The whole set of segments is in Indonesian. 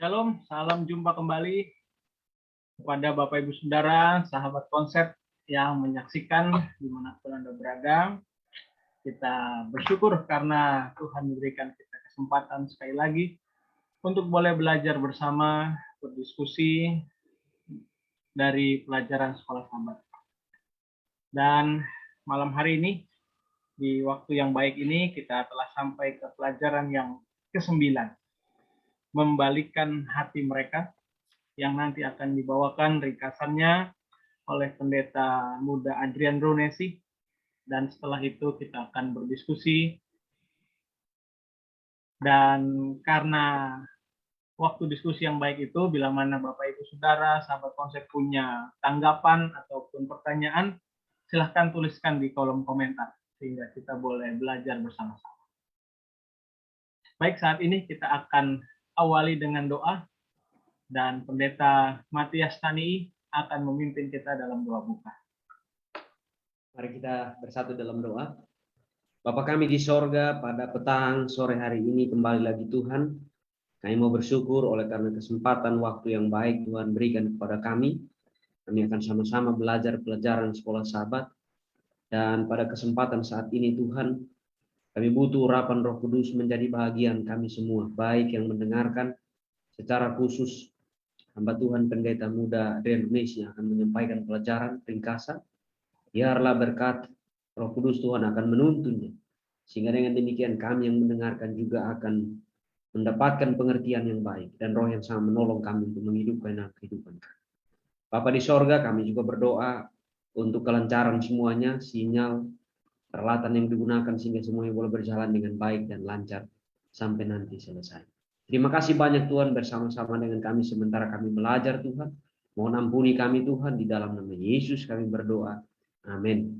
Shalom, salam jumpa kembali kepada Bapak Ibu Saudara, sahabat konsep yang menyaksikan dimanapun Anda berada. Kita bersyukur karena Tuhan memberikan kita kesempatan sekali lagi untuk boleh belajar bersama, berdiskusi dari pelajaran sekolah sahabat. Dan malam hari ini, di waktu yang baik ini, kita telah sampai ke pelajaran yang ke-9. Membalikkan hati mereka, yang nanti akan dibawakan ringkasannya oleh pendeta muda Adrian Runesi, dan setelah itu kita akan berdiskusi. Dan karena waktu diskusi yang baik itu, bila mana Bapak Ibu Saudara, sahabat konsep punya tanggapan ataupun pertanyaan, silahkan tuliskan di kolom komentar, sehingga kita boleh belajar bersama-sama. Baik, saat ini kita akan awali dengan doa, dan pendeta Matias Tanii akan memimpin kita dalam doa buka. Mari kita bersatu dalam doa. Bapa kami di sorga, pada petang sore hari ini kembali lagi Tuhan. Kami mau bersyukur oleh karena kesempatan waktu yang baik Tuhan berikan kepada kami. Kami akan sama-sama belajar pelajaran sekolah sahabat. Dan pada kesempatan saat ini Tuhan, kami butuh urapan Roh Kudus menjadi bahagian kami semua. Baik yang mendengarkan secara khusus hamba Tuhan pendeta muda Adrian Runesi yang akan menyampaikan pelajaran ringkasan. Biarlah berkat Roh Kudus Tuhan akan menuntunnya. Sehingga dengan demikian kami yang mendengarkan juga akan mendapatkan pengertian yang baik. Dan roh yang sangat menolong kami untuk menghidupkan kehidupan kami. Bapa di sorga, kami juga berdoa untuk kelancaran semuanya, sinyal, peralatan yang digunakan sehingga semuanya boleh berjalan dengan baik dan lancar sampai nanti selesai. Terima kasih banyak Tuhan bersama-sama dengan kami sementara kami belajar Tuhan. Mohon ampuni kami Tuhan, di dalam nama Yesus kami berdoa. Amin.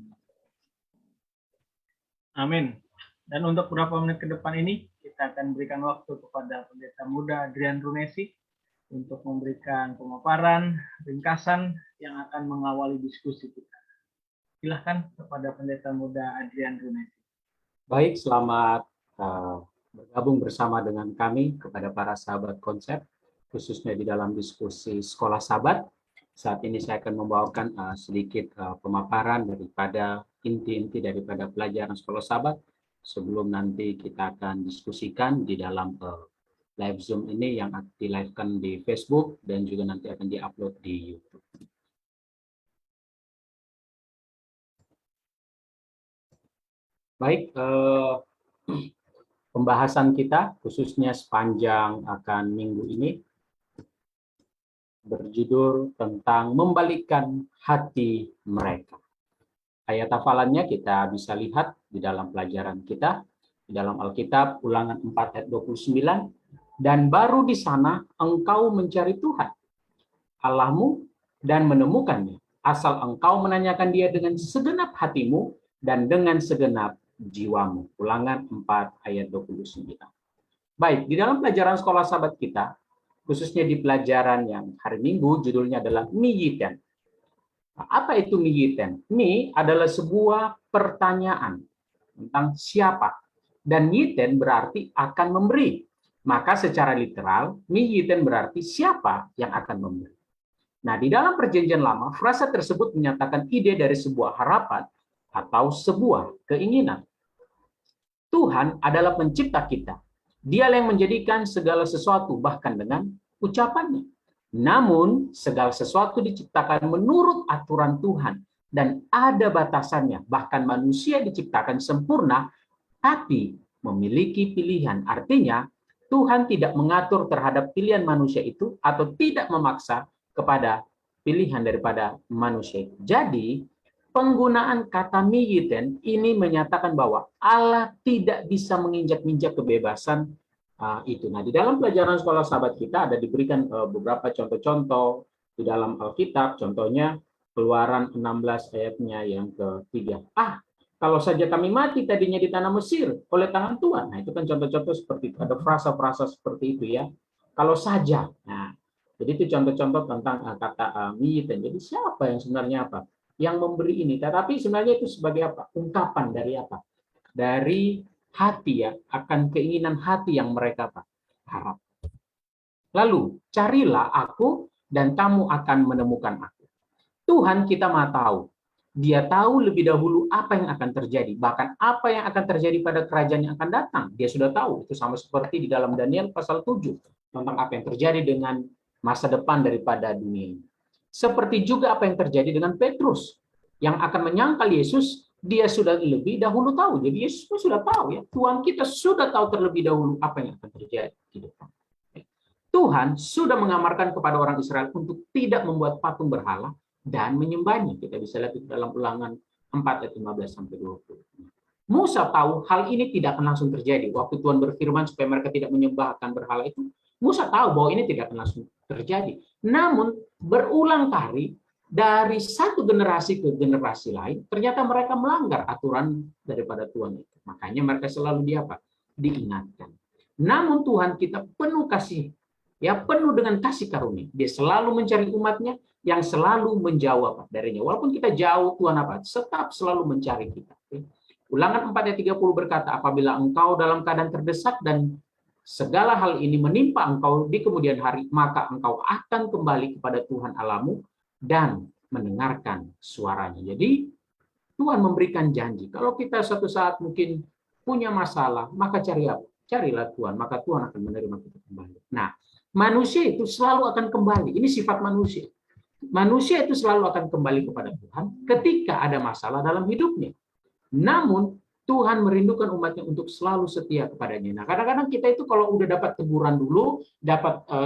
Amin. Dan untuk beberapa menit ke depan ini, kita akan berikan waktu kepada pendeta muda Adrian Runesi untuk memberikan pemaparan, ringkasan yang akan mengawali diskusi kita. Silahkan kepada pendeta muda Adrian Runesi. Baik, selamat bergabung bersama dengan kami kepada para sahabat konsep, khususnya di dalam diskusi sekolah sahabat. Saat ini saya akan membawakan sedikit pemaparan daripada inti-inti daripada pelajaran sekolah sahabat sebelum nanti kita akan diskusikan di dalam live Zoom ini yang di-live-kan di Facebook dan juga nanti akan di-upload di YouTube. Baik, pembahasan kita khususnya sepanjang akan minggu ini berjudul tentang membalikkan hati mereka. Ayat hafalannya kita bisa lihat di dalam pelajaran kita, di dalam Alkitab, Ulangan 4 ayat 29, dan baru di sana engkau mencari Tuhan, Allahmu, dan menemukannya, asal engkau menanyakan dia dengan segenap hatimu dan dengan segenap jiwamu. Ulangan 4 ayat 29. Baik, di dalam pelajaran sekolah sahabat kita, khususnya di pelajaran yang hari Minggu, judulnya adalah Mi Yiten. Nah, apa itu Mi Yiten? Mi adalah sebuah pertanyaan tentang siapa. Dan Yiten berarti akan memberi. Maka secara literal, Mi Yiten berarti siapa yang akan memberi. Nah, di dalam perjanjian lama, frasa tersebut menyatakan ide dari sebuah harapan atau sebuah keinginan. Tuhan adalah pencipta kita. Dia yang menjadikan segala sesuatu bahkan dengan ucapannya. Namun segala sesuatu diciptakan menurut aturan Tuhan dan ada batasannya. Bahkan manusia diciptakan sempurna tapi memiliki pilihan. Artinya Tuhan tidak mengatur terhadap pilihan manusia itu atau tidak memaksa kepada pilihan daripada manusia. Jadi penggunaan kata miyiten ini menyatakan bahwa Allah tidak bisa menginjak-injak kebebasan itu. Nah, di dalam pelajaran sekolah sahabat kita ada diberikan beberapa contoh-contoh di dalam Alkitab. Contohnya Keluaran 16 ayatnya yang ketiga. Kalau saja kami mati tadinya di tanah Mesir oleh tangan Tuhan. Nah, itu kan contoh-contoh seperti itu. Ada frasa-frasa seperti itu ya. Kalau saja. Nah, jadi itu contoh-contoh tentang kata miyiten. Jadi siapa yang sebenarnya apa? Yang memberi ini, tetapi sebenarnya itu sebagai apa? Ungkapan dari apa? Dari hati ya, akan keinginan hati yang mereka harap. Lalu, carilah aku dan kamu akan menemukan aku. Tuhan kita Maha tahu. Dia tahu lebih dahulu apa yang akan terjadi. Bahkan apa yang akan terjadi pada kerajaan yang akan datang. Dia sudah tahu. Itu sama seperti di dalam Daniel pasal 7. Tentang apa yang terjadi dengan masa depan daripada dunia ini. Seperti juga apa yang terjadi dengan Petrus. Yang akan menyangkal Yesus, dia sudah lebih dahulu tahu. Jadi Yesus pun sudah tahu ya. Tuhan kita sudah tahu terlebih dahulu apa yang akan terjadi di depan. Tuhan sudah mengamarkan kepada orang Israel untuk tidak membuat patung berhala dan menyembahnya. Kita bisa lihat di dalam Ulangan 4 ayat 15 sampai 20. Musa tahu hal ini tidak akan langsung terjadi. Waktu Tuhan berfirman supaya mereka tidak menyembahkan berhala itu, Musa tahu bahwa ini tidak akan langsung terjadi. Namun berulang kali dari satu generasi ke generasi lain, ternyata mereka melanggar aturan daripada Tuhan itu. Makanya mereka selalu diingatkan. Namun Tuhan kita penuh kasih, ya penuh dengan kasih karunia. Dia selalu mencari umatnya yang selalu menjawab darinya. Walaupun kita jauh, Tuhan tetap selalu mencari kita. Ulangan 4 ayat 30 berkata, apabila engkau dalam keadaan terdesak dan segala hal ini menimpa engkau di kemudian hari, maka engkau akan kembali kepada Tuhan Allahmu dan mendengarkan suaranya. Jadi Tuhan memberikan janji. Kalau kita suatu saat mungkin punya masalah, maka carilah Tuhan, maka Tuhan akan menerima kita kembali. Nah, manusia itu selalu akan kembali. Ini sifat manusia. Manusia itu selalu akan kembali kepada Tuhan ketika ada masalah dalam hidupnya. Namun, Tuhan merindukan umatnya untuk selalu setia kepadanya. Nah, kadang-kadang kita itu kalau udah dapat teguran dulu,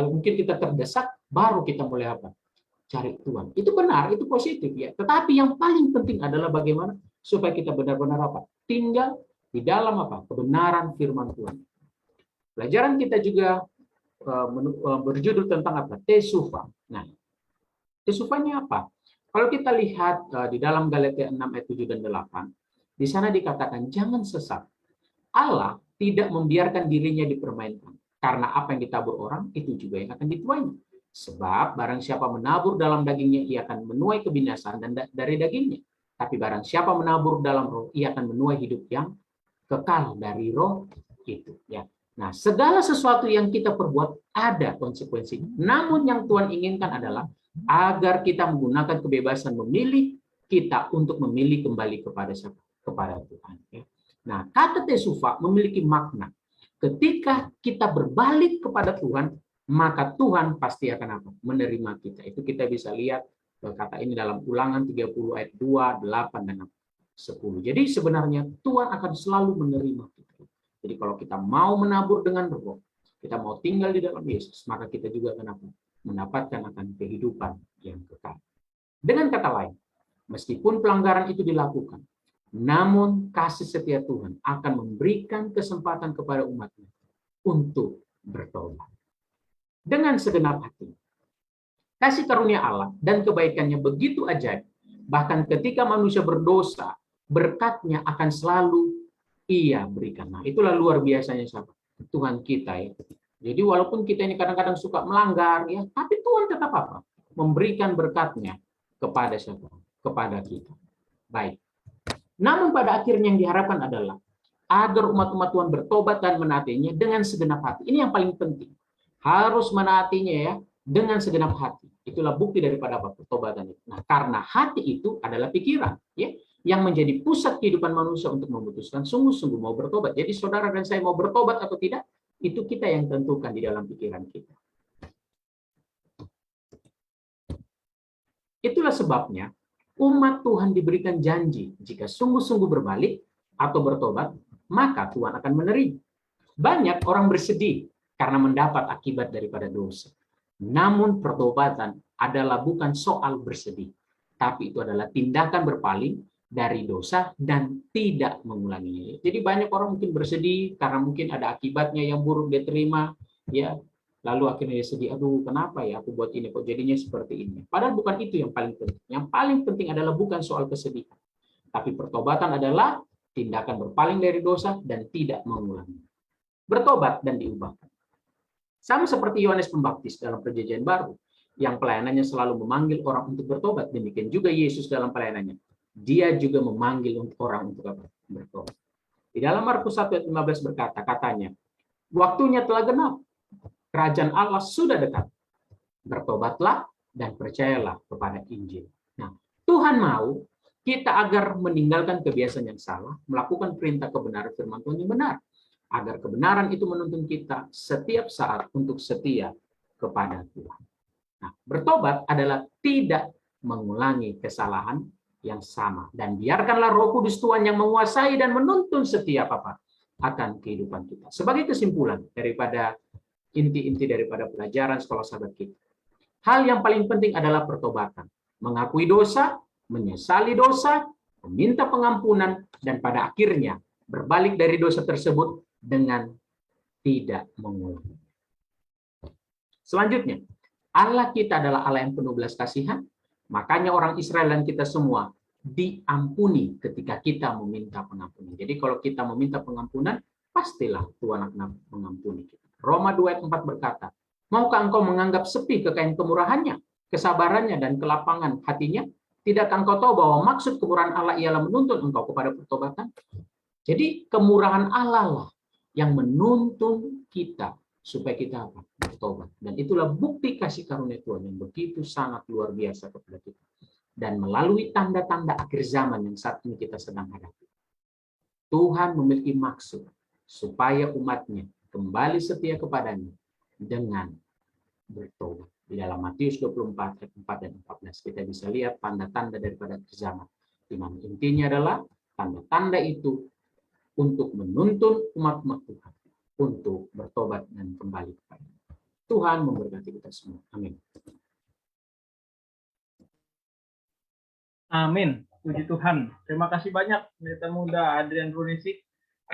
mungkin kita terdesak, baru kita mulai cari Tuhan. Itu benar, itu positif ya. Tetapi yang paling penting adalah bagaimana supaya kita benar-benar tinggal di dalam kebenaran firman Tuhan. Pelajaran kita juga berjudul tentang Teshuva. Nah, Teshuvanya apa? Kalau kita lihat di dalam Galatia 6 ayat 7 dan 8, di sana dikatakan jangan sesat. Allah tidak membiarkan dirinya dipermainkan. Karena apa yang ditabur orang, itu juga yang akan dituainya. Sebab barang siapa menabur dalam dagingnya, ia akan menuai kebinasaan dan dari dagingnya. Tapi barang siapa menabur dalam roh, ia akan menuai hidup yang kekal dari roh itu. Ya. Nah, segala sesuatu yang kita perbuat ada konsekuensinya. Namun yang Tuhan inginkan adalah agar kita menggunakan kebebasan memilih kita untuk memilih kembali kepada siapa? Kepada Tuhan. Ya. Nah, kata Teshuva memiliki makna. Ketika kita berbalik kepada Tuhan, maka Tuhan pasti akan menerima kita. Itu kita bisa lihat kata ini dalam Ulangan 30 ayat 2, 8, dan 10. Jadi sebenarnya Tuhan akan selalu menerima kita. Jadi kalau kita mau menabur dengan roh, kita mau tinggal di dalam Yesus, maka kita juga akan mendapatkan kehidupan yang kekal. Dengan kata lain, meskipun pelanggaran itu dilakukan, namun kasih setia Tuhan akan memberikan kesempatan kepada umatnya untuk bertobat. Dengan segenap hati. Kasih karunia Allah dan kebaikannya begitu ajaib. Bahkan ketika manusia berdosa, berkatnya akan selalu Ia berikan. Nah, itulah luar biasanya sahabat. Tuhan kita ya. Jadi walaupun kita ini kadang-kadang suka melanggar ya, tapi Tuhan tetap memberikan berkatnya kepada siapa? Kepada kita. Baik. Namun pada akhirnya yang diharapkan adalah agar umat-umat Tuhan bertobat dan menaatinya dengan segenap hati. Ini yang paling penting. Harus menaatinya ya dengan segenap hati. Itulah bukti daripada pertobatan itu. Nah, karena hati itu adalah pikiran ya yang menjadi pusat kehidupan manusia untuk memutuskan sungguh-sungguh mau bertobat. Jadi saudara dan saya mau bertobat atau tidak, itu kita yang tentukan di dalam pikiran kita. Itulah sebabnya umat Tuhan diberikan janji jika sungguh-sungguh berbalik atau bertobat, maka Tuhan akan menerima. Banyak orang bersedih karena mendapat akibat daripada dosa. Namun pertobatan adalah bukan soal bersedih, tapi itu adalah tindakan berpaling dari dosa dan tidak mengulanginya. Jadi banyak orang mungkin bersedih karena mungkin ada akibatnya yang buruk dia terima, ya. Lalu akhirnya dia sedih, aduh kenapa ya aku buat ini, kok jadinya seperti ini. Padahal bukan itu yang paling penting. Yang paling penting adalah bukan soal kesedihan. Tapi pertobatan adalah tindakan berpaling dari dosa dan tidak mengulangi. Bertobat dan diubahkan. Sama seperti Yohanes Pembaptis dalam Perjanjian Baru, yang pelayanannya selalu memanggil orang untuk bertobat. Demikian juga Yesus dalam pelayanannya. Dia juga memanggil orang untuk bertobat. Di dalam Markus 1 ayat 15 berkata, katanya, waktunya telah genap. Kerajaan Allah sudah dekat. Bertobatlah dan percayalah kepada Injil. Nah, Tuhan mau kita agar meninggalkan kebiasaan yang salah, melakukan perintah kebenaran firman Tuhan yang benar. Agar kebenaran itu menuntun kita setiap saat untuk setia kepada Tuhan. Nah, bertobat adalah tidak mengulangi kesalahan yang sama. Dan biarkanlah Roh Kudus Tuhan yang menguasai dan menuntun setiap akan kehidupan kita. Sebagai kesimpulan daripada inti-inti daripada pelajaran sekolah sahabat kita. Hal yang paling penting adalah pertobatan. Mengakui dosa, menyesali dosa, meminta pengampunan, dan pada akhirnya berbalik dari dosa tersebut dengan tidak mengulangi. Selanjutnya, Allah kita adalah Allah yang penuh belas kasihan, makanya orang Israel dan kita semua diampuni ketika kita meminta pengampunan. Jadi kalau kita meminta pengampunan, pastilah Tuhan akan mengampuni kita. Roma 2 ayat 4 berkata, maukah engkau menganggap sepi kekayaan kemurahannya, kesabarannya, dan kelapangan hatinya? Tidakkah engkau tahu bahwa maksud kemurahan Allah ialah menuntun engkau kepada pertobatan? Jadi kemurahan Allah lah yang menuntun kita supaya kita bertobat. Dan itulah bukti kasih karunia Tuhan yang begitu sangat luar biasa kepada kita. Dan melalui tanda-tanda akhir zaman yang saat ini kita sedang hadapi, Tuhan memiliki maksud supaya umatnya kembali setia kepadanya dengan bertobat. Di dalam Matius 24 ayat 4 dan 14 kita bisa lihat tanda-tanda daripada akhir zaman. Di mana intinya adalah tanda-tanda itu untuk menuntun umat-umat Tuhan untuk bertobat dan kembali kepada Tuhan. Memberkati kita semua. Amin. Amin. Puji Tuhan. Terima kasih banyak Pendeta Muda Adrian Brunisi.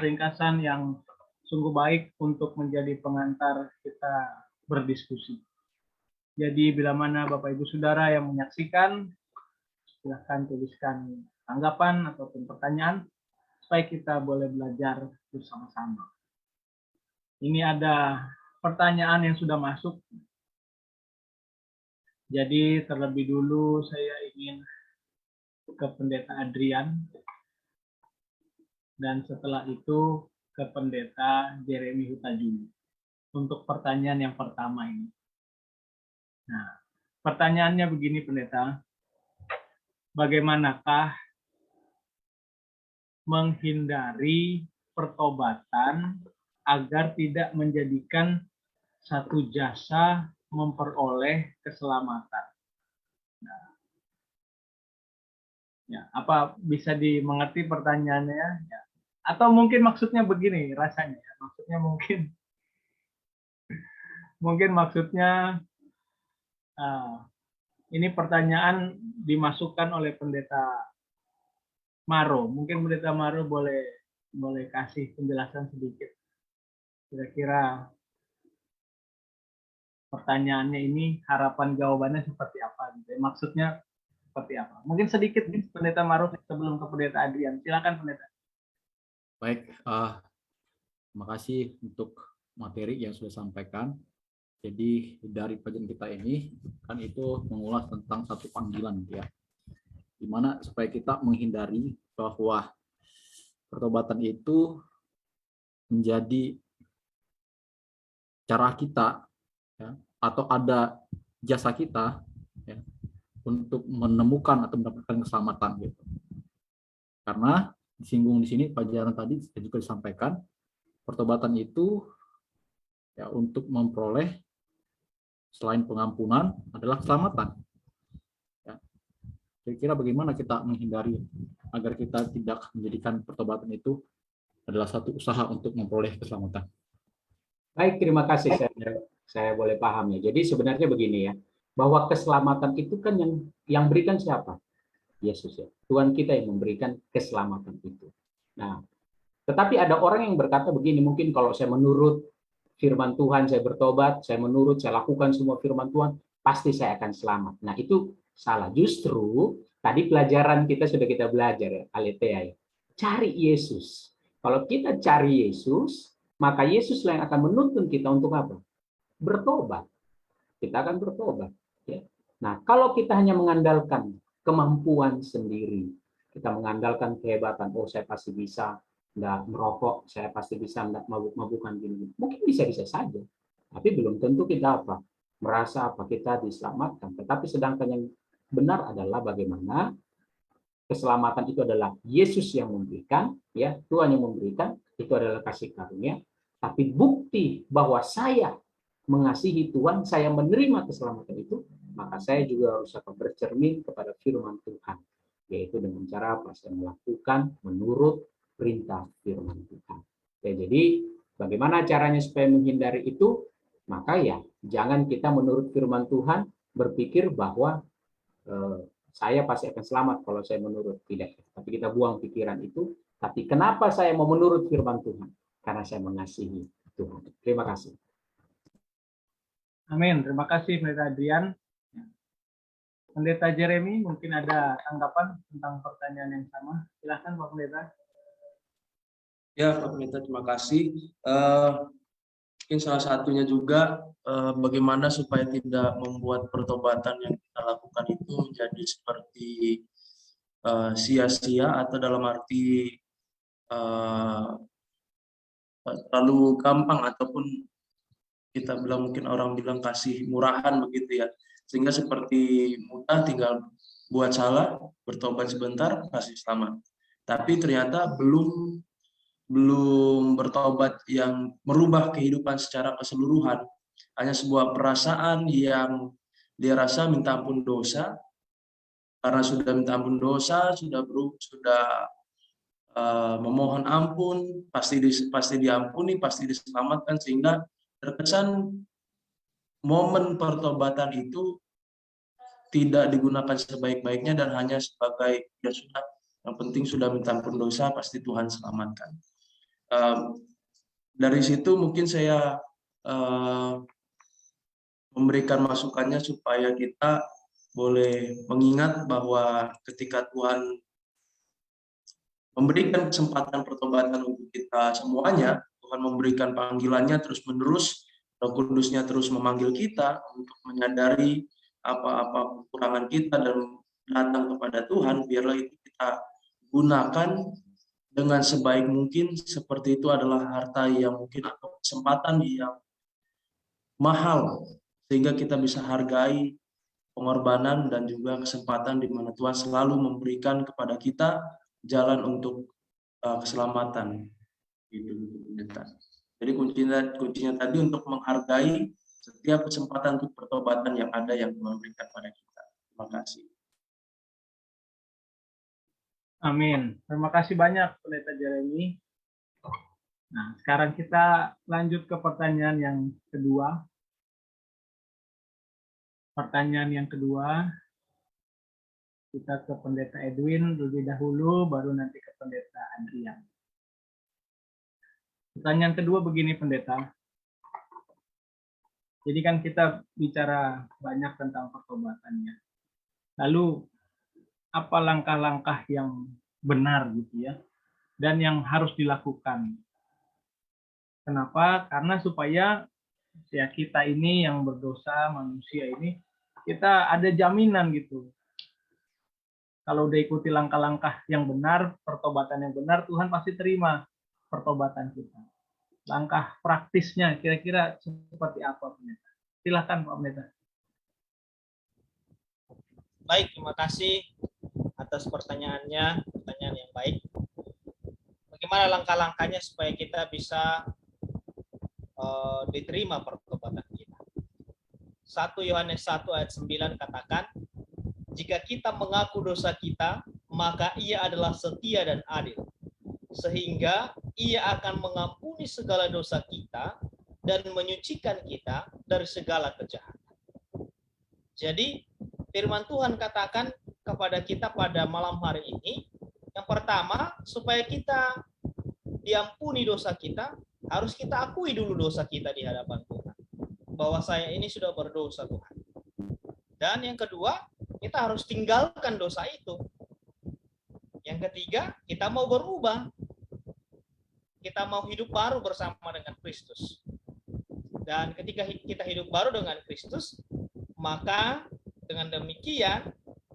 Ringkasan yang sungguh baik untuk menjadi pengantar kita berdiskusi. Jadi bila mana Bapak Ibu Saudara yang menyaksikan, silahkan tuliskan tanggapan ataupun pertanyaan supaya kita boleh belajar bersama-sama. Ini ada pertanyaan yang sudah masuk. Jadi terlebih dulu saya ingin ke Pendeta Adrian, dan setelah itu ke Pendeta Jeremy Hutajulu untuk pertanyaan yang pertama ini. Nah, pertanyaannya begini Pendeta, bagaimanakah menghindari pertobatan agar tidak menjadikan satu jasa memperoleh keselamatan? Nah, ya, apa bisa dimengerti pertanyaannya? Ya. Atau mungkin maksudnya begini rasanya, maksudnya mungkin maksudnya ini pertanyaan dimasukkan oleh Pendeta Maro. Mungkin Pendeta Maro boleh kasih penjelasan sedikit. Kira-kira pertanyaannya ini harapan jawabannya seperti apa? Gitu. Maksudnya seperti apa? Mungkin sedikit nih Pendeta Maro sebelum ke Pendeta Adrian. Silakan Pendeta. Baik, terima kasih untuk materi yang sudah sampaikan. Jadi dari pelajaran kita ini kan itu mengulas tentang satu panggilan ya, dimana supaya kita menghindari bahwa pertobatan itu menjadi cara kita ya, atau ada jasa kita ya, untuk menemukan atau mendapatkan keselamatan gitu. Karena disinggung di sini pelajaran tadi juga disampaikan pertobatan itu ya untuk memperoleh selain pengampunan adalah keselamatan. Ya. Kira-kira bagaimana kita menghindari agar kita tidak menjadikan pertobatan itu adalah satu usaha untuk memperoleh keselamatan. Baik, terima kasih. Saya boleh paham ya. Jadi sebenarnya begini ya, bahwa keselamatan itu kan yang berikan siapa? Yesus ya. Tuhan kita yang memberikan keselamatan itu. Nah, tetapi ada orang yang berkata begini, mungkin kalau saya menurut firman Tuhan, saya bertobat, saya menurut, saya lakukan semua firman Tuhan, pasti saya akan selamat. Nah, itu salah. Justru tadi pelajaran kita sudah kita belajar ya, aletheia ya. Cari Yesus. Kalau kita cari Yesus, maka Yesus yang akan menuntun kita untuk apa? Bertobat. Kita akan bertobat. Ya. Nah, kalau kita hanya mengandalkan kemampuan sendiri, kita mengandalkan kehebatan, oh saya pasti bisa, nggak merokok, saya pasti bisa nggak mabuk-mabukan gini. Mungkin bisa-bisa saja. Tapi belum tentu kita merasa kita diselamatkan. Tetapi sedangkan yang benar adalah bagaimana keselamatan itu adalah Yesus yang memberikan, ya, Tuhan yang memberikan, itu adalah kasih karunia. Tapi bukti bahwa saya mengasihi Tuhan, saya menerima keselamatan itu, maka saya juga harus bercermin kepada firman Tuhan, yaitu dengan cara saya melakukan menurut perintah firman Tuhan. Ya, jadi bagaimana caranya supaya menghindari itu? Maka ya jangan kita menurut firman Tuhan berpikir bahwa saya pasti akan selamat kalau saya menurut, tidak. Tapi kita buang pikiran itu. Tapi kenapa saya mau menurut firman Tuhan? Karena saya mengasihi Tuhan. Terima kasih. Amin. Terima kasih Pendeta Adrian. Pendeta Jeremy mungkin ada tanggapan tentang pertanyaan yang sama. Silakan Pak Pendeta. Ya, Pak Pendeta, terima kasih. Mungkin salah satunya juga bagaimana supaya tidak membuat pertobatan yang kita lakukan itu menjadi seperti sia-sia, atau dalam arti terlalu gampang, ataupun kita bilang, mungkin orang bilang kasih murahan begitu ya, sehingga seperti mudah tinggal buat salah, bertobat sebentar, kasih selamat. Tapi ternyata belum bertobat yang merubah kehidupan secara keseluruhan, hanya sebuah perasaan yang dia rasa minta ampun dosa, karena sudah minta ampun dosa, sudah memohon ampun, pasti diampuni, pasti diselamatkan, sehingga terkesan momen pertobatan itu tidak digunakan sebaik-baiknya dan hanya sebagai ya sudah, yang penting sudah minta ampun dosa, pasti Tuhan selamatkan. Dari situ mungkin saya memberikan masukannya supaya kita boleh mengingat bahwa ketika Tuhan memberikan kesempatan pertobatan untuk kita semuanya, Tuhan memberikan panggilannya terus-menerus, Roh Kudusnya terus memanggil kita untuk menyadari apa-apa kekurangan kita dan datang kepada Tuhan. Biarlah itu kita gunakan dengan sebaik mungkin, seperti itu adalah harta yang mungkin atau kesempatan yang mahal, sehingga kita bisa hargai pengorbanan dan juga kesempatan di mana Tuhan selalu memberikan kepada kita jalan untuk keselamatan. Jadi kuncinya tadi untuk menghargai setiap kesempatan untuk pertobatan yang ada yang Tuhan berikan pada kita. Terima kasih. Amin. Terima kasih banyak Pendeta Jeremy. Nah, sekarang kita lanjut ke pertanyaan yang kedua. Pertanyaan yang kedua, kita ke Pendeta Edwin lebih dahulu, baru nanti ke Pendeta Adrian. Pertanyaan kedua begini, Pendeta. Jadi kan kita bicara banyak tentang pertobatannya. Lalu, apa langkah-langkah yang benar gitu ya, dan yang harus dilakukan? Kenapa? Karena supaya ya kita ini yang berdosa, manusia ini, kita ada jaminan gitu. Kalau udah ikuti langkah-langkah yang benar, pertobatan yang benar, Tuhan pasti terima pertobatan kita. Langkah praktisnya kira-kira seperti apa, Pendeta? Silakan Pak Pendeta. Baik, terima kasih atas pertanyaannya, pertanyaan yang baik. Bagaimana langkah-langkahnya supaya kita bisa diterima pertobatan kita? 1 Yohanes 1 ayat 9 katakan, jika kita mengaku dosa kita, maka Ia adalah setia dan adil, sehingga Ia akan mengampuni segala dosa kita dan menyucikan kita dari segala kejahatan. Jadi, firman Tuhan katakan kepada kita pada malam hari ini, yang pertama, supaya kita diampuni dosa kita, harus kita akui dulu dosa kita di hadapan Tuhan. Bahwa saya ini sudah berdosa, Tuhan. Dan yang kedua, kita harus tinggalkan dosa itu. Yang ketiga, kita mau berubah. Kita mau hidup baru bersama dengan Kristus. Dan ketika kita hidup baru dengan Kristus, maka dengan demikian,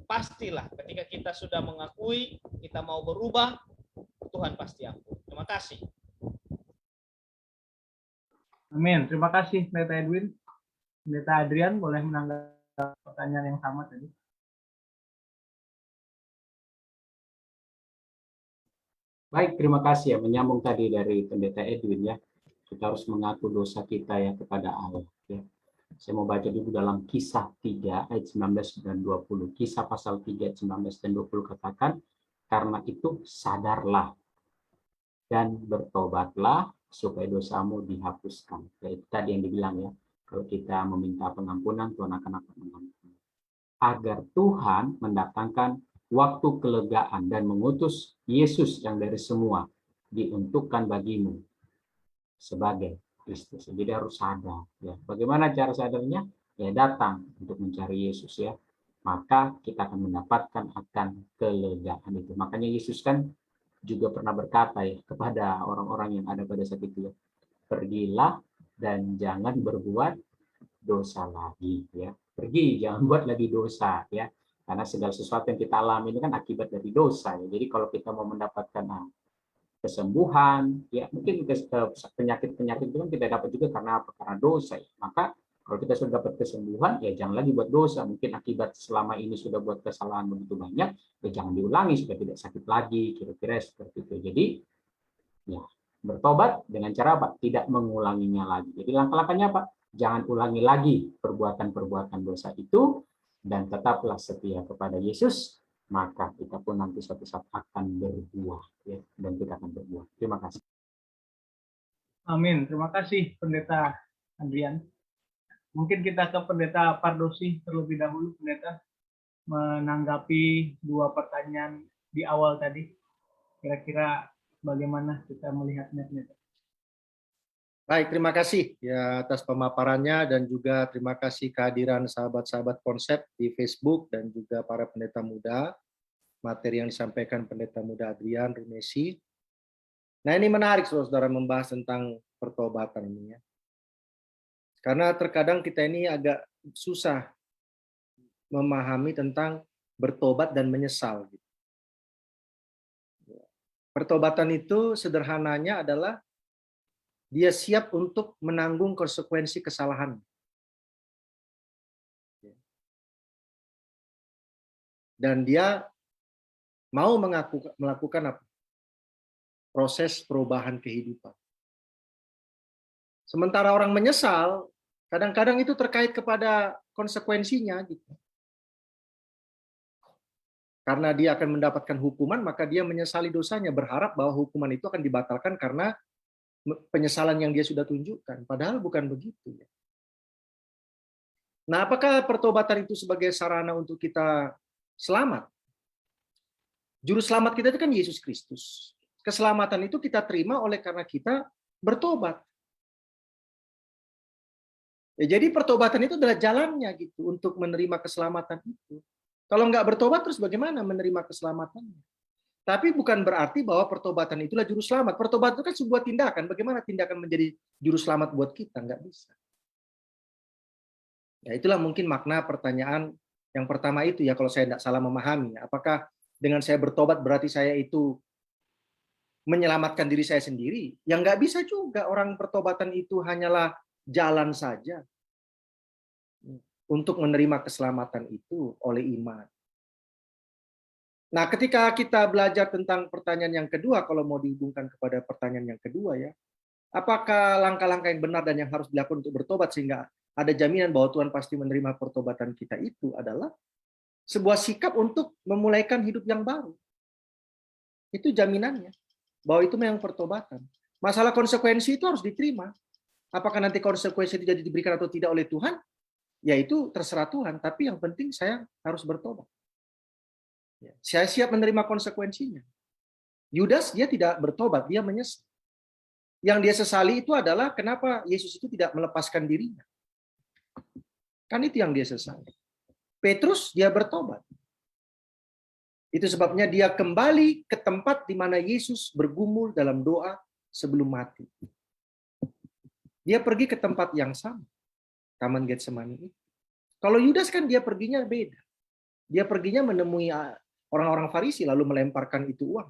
pastilah ketika kita sudah mengakui, kita mau berubah, Tuhan pasti ampun. Terima kasih. Amin. Terima kasih Pendeta Edwin. Pendeta Adrian boleh menanggapi pertanyaan yang sama tadi. Baik, terima kasih ya. Menyambung tadi dari Pendeta Edwin ya. Kita harus mengaku dosa kita ya kepada Allah. Ya. Saya mau baca dulu dalam Kisah 3 ayat 19 dan 20. Kisah pasal 3 ayat 19 dan 20 katakan, karena itu sadarlah dan bertobatlah supaya dosamu dihapuskan. Itu tadi yang dibilang ya. Kalau kita meminta pengampunan, Tuhan akan mengampuni. Agar Tuhan mendatangkan waktu kelegaan dan mengutus Yesus yang dari semua diuntukkan bagimu sebagai Kristus. Jadi harus sadar. Ya. Bagaimana cara sadarnya? Ya datang untuk mencari Yesus ya. Maka kita akan mendapatkan akan kelegaan itu. Makanya Yesus kan juga pernah berkata ya kepada orang-orang yang ada pada saat itu ya, pergilah dan jangan berbuat dosa lagi ya. Pergi, jangan buat lagi dosa ya. Karena segala sesuatu yang kita alami ini kan akibat dari dosa ya. Jadi kalau kita mau mendapatkan kesembuhan ya, mungkin penyakit-penyakit itu kan kita dapat juga karena apa? Karena dosa ya. Maka kalau kita sudah dapat kesembuhan ya jangan lagi buat dosa. Mungkin akibat selama ini sudah buat kesalahan begitu banyak, ya jangan diulangi supaya tidak sakit lagi, kira-kira seperti itu. Jadi ya bertobat dengan cara apa? Tidak mengulanginya lagi. Jadi langkah-langkahnya apa? Jangan ulangi lagi perbuatan-perbuatan dosa itu dan tetaplah setia kepada Yesus, maka kita pun nanti suatu saat akan berbuah ya, dan kita akan berbuah. Terima kasih. Amin. Terima kasih Pendeta Adrian. Mungkin kita ke Pendeta Pardosi terlebih dahulu, Pendeta, menanggapi dua pertanyaan di awal tadi. Kira-kira bagaimana kita melihatnya, Pendeta? Baik, terima kasih ya atas pemaparannya dan juga terima kasih kehadiran sahabat-sahabat konsep di Facebook dan juga para pendeta muda. Materi yang disampaikan pendeta muda Adrian Rumesi. Nah, ini menarik saudara membahas tentang pertobatan ini ya. Karena terkadang kita ini agak susah memahami tentang bertobat dan menyesal. Pertobatan itu sederhananya adalah dia siap untuk menanggung konsekuensi kesalahan. Dan dia mau melakukan apa? Proses perubahan kehidupan. Sementara orang menyesal, kadang-kadang itu terkait kepada konsekuensinya. Gitu. Karena dia akan mendapatkan hukuman, maka dia menyesali dosanya, berharap bahwa hukuman itu akan dibatalkan karena penyesalan yang dia sudah tunjukkan. Padahal bukan begitu. Nah, apakah pertobatan itu sebagai sarana untuk kita selamat? Juru selamat kita itu kan Yesus Kristus. Keselamatan itu kita terima oleh karena kita bertobat. Ya, jadi pertobatan itu adalah jalannya gitu untuk menerima keselamatan itu. Kalau nggak bertobat terus bagaimana menerima keselamatannya? Tapi bukan berarti bahwa pertobatan itulah juru selamat. Pertobatan itu kan sebuah tindakan. Bagaimana tindakan menjadi juru selamat buat kita? Nggak bisa. Ya, itulah mungkin makna pertanyaan yang pertama itu ya, kalau saya tidak salah memahami. Apakah dengan saya bertobat berarti saya itu menyelamatkan diri saya sendiri? Ya nggak bisa juga. Orang pertobatan itu hanyalah jalan saja untuk menerima keselamatan itu oleh iman. Nah, ketika kita belajar tentang pertanyaan yang kedua, kalau mau dihubungkan kepada pertanyaan yang kedua ya, apakah langkah-langkah yang benar dan yang harus dilakukan untuk bertobat sehingga ada jaminan bahwa Tuhan pasti menerima pertobatan kita itu adalah sebuah sikap untuk memulaikan hidup yang baru. Itu jaminannya, bahwa itu memang pertobatan. Masalah konsekuensi itu harus diterima. Apakah nanti konsekuensi itu jadi diberikan atau tidak oleh Tuhan? Ya itu terserah Tuhan, tapi yang penting saya harus bertobat. Saya siap menerima konsekuensinya. Yudas dia tidak bertobat, dia menyesal. Yang dia sesali itu adalah kenapa Yesus itu tidak melepaskan dirinya. Kan itu yang dia sesali. Petrus dia bertobat. Itu sebabnya dia kembali ke tempat di mana Yesus bergumul dalam doa sebelum mati. Dia pergi ke tempat yang sama, Taman Getsemani. Kalau Yudas kan dia perginya beda. Dia perginya menemui orang-orang Farisi lalu melemparkan itu uang.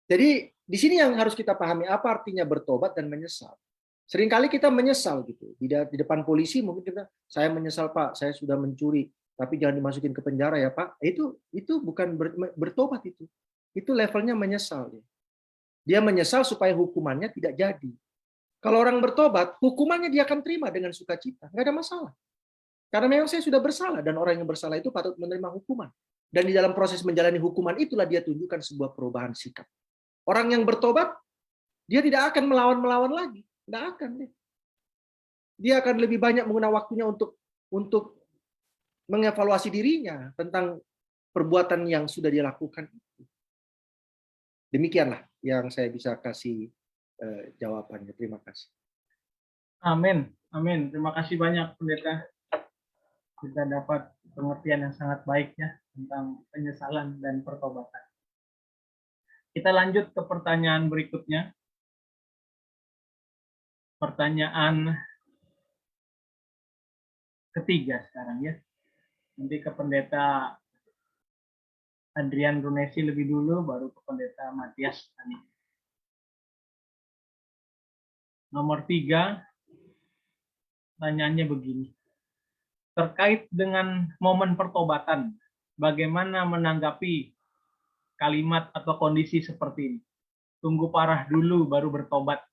Jadi di sini yang harus kita pahami apa artinya bertobat dan menyesal. Seringkali kita menyesal gitu. Di depan polisi mungkin kita, saya menyesal Pak, saya sudah mencuri, tapi jangan dimasukin ke penjara ya Pak. Itu bukan bertobat itu. Itu levelnya menyesal. Dia menyesal supaya hukumannya tidak jadi. Kalau orang bertobat, hukumannya dia akan terima dengan sukacita, nggak ada masalah. Karena memang saya sudah bersalah dan orang yang bersalah itu patut menerima hukuman. Dan di dalam proses menjalani hukuman itulah dia tunjukkan sebuah perubahan sikap. Orang yang bertobat, dia tidak akan melawan lagi. Tidak akan. Dia akan lebih banyak menggunakan waktunya untuk mengevaluasi dirinya tentang perbuatan yang sudah dia lakukan. Demikianlah yang saya bisa kasih jawabannya. Terima kasih. Amin. Amin. Terima kasih banyak, Pendeta. Kita dapat pengertian yang sangat baik ya tentang penyesalan dan pertobatan. Kita lanjut ke pertanyaan berikutnya. Pertanyaan ketiga sekarang ya. Nanti ke Pendeta Adrian Runesi lebih dulu, baru ke Pendeta Matias tadi. Nomor 3, pertanyaannya begini. Terkait dengan momen pertobatan, bagaimana menanggapi kalimat atau kondisi seperti ini? Tunggu parah dulu baru bertobat.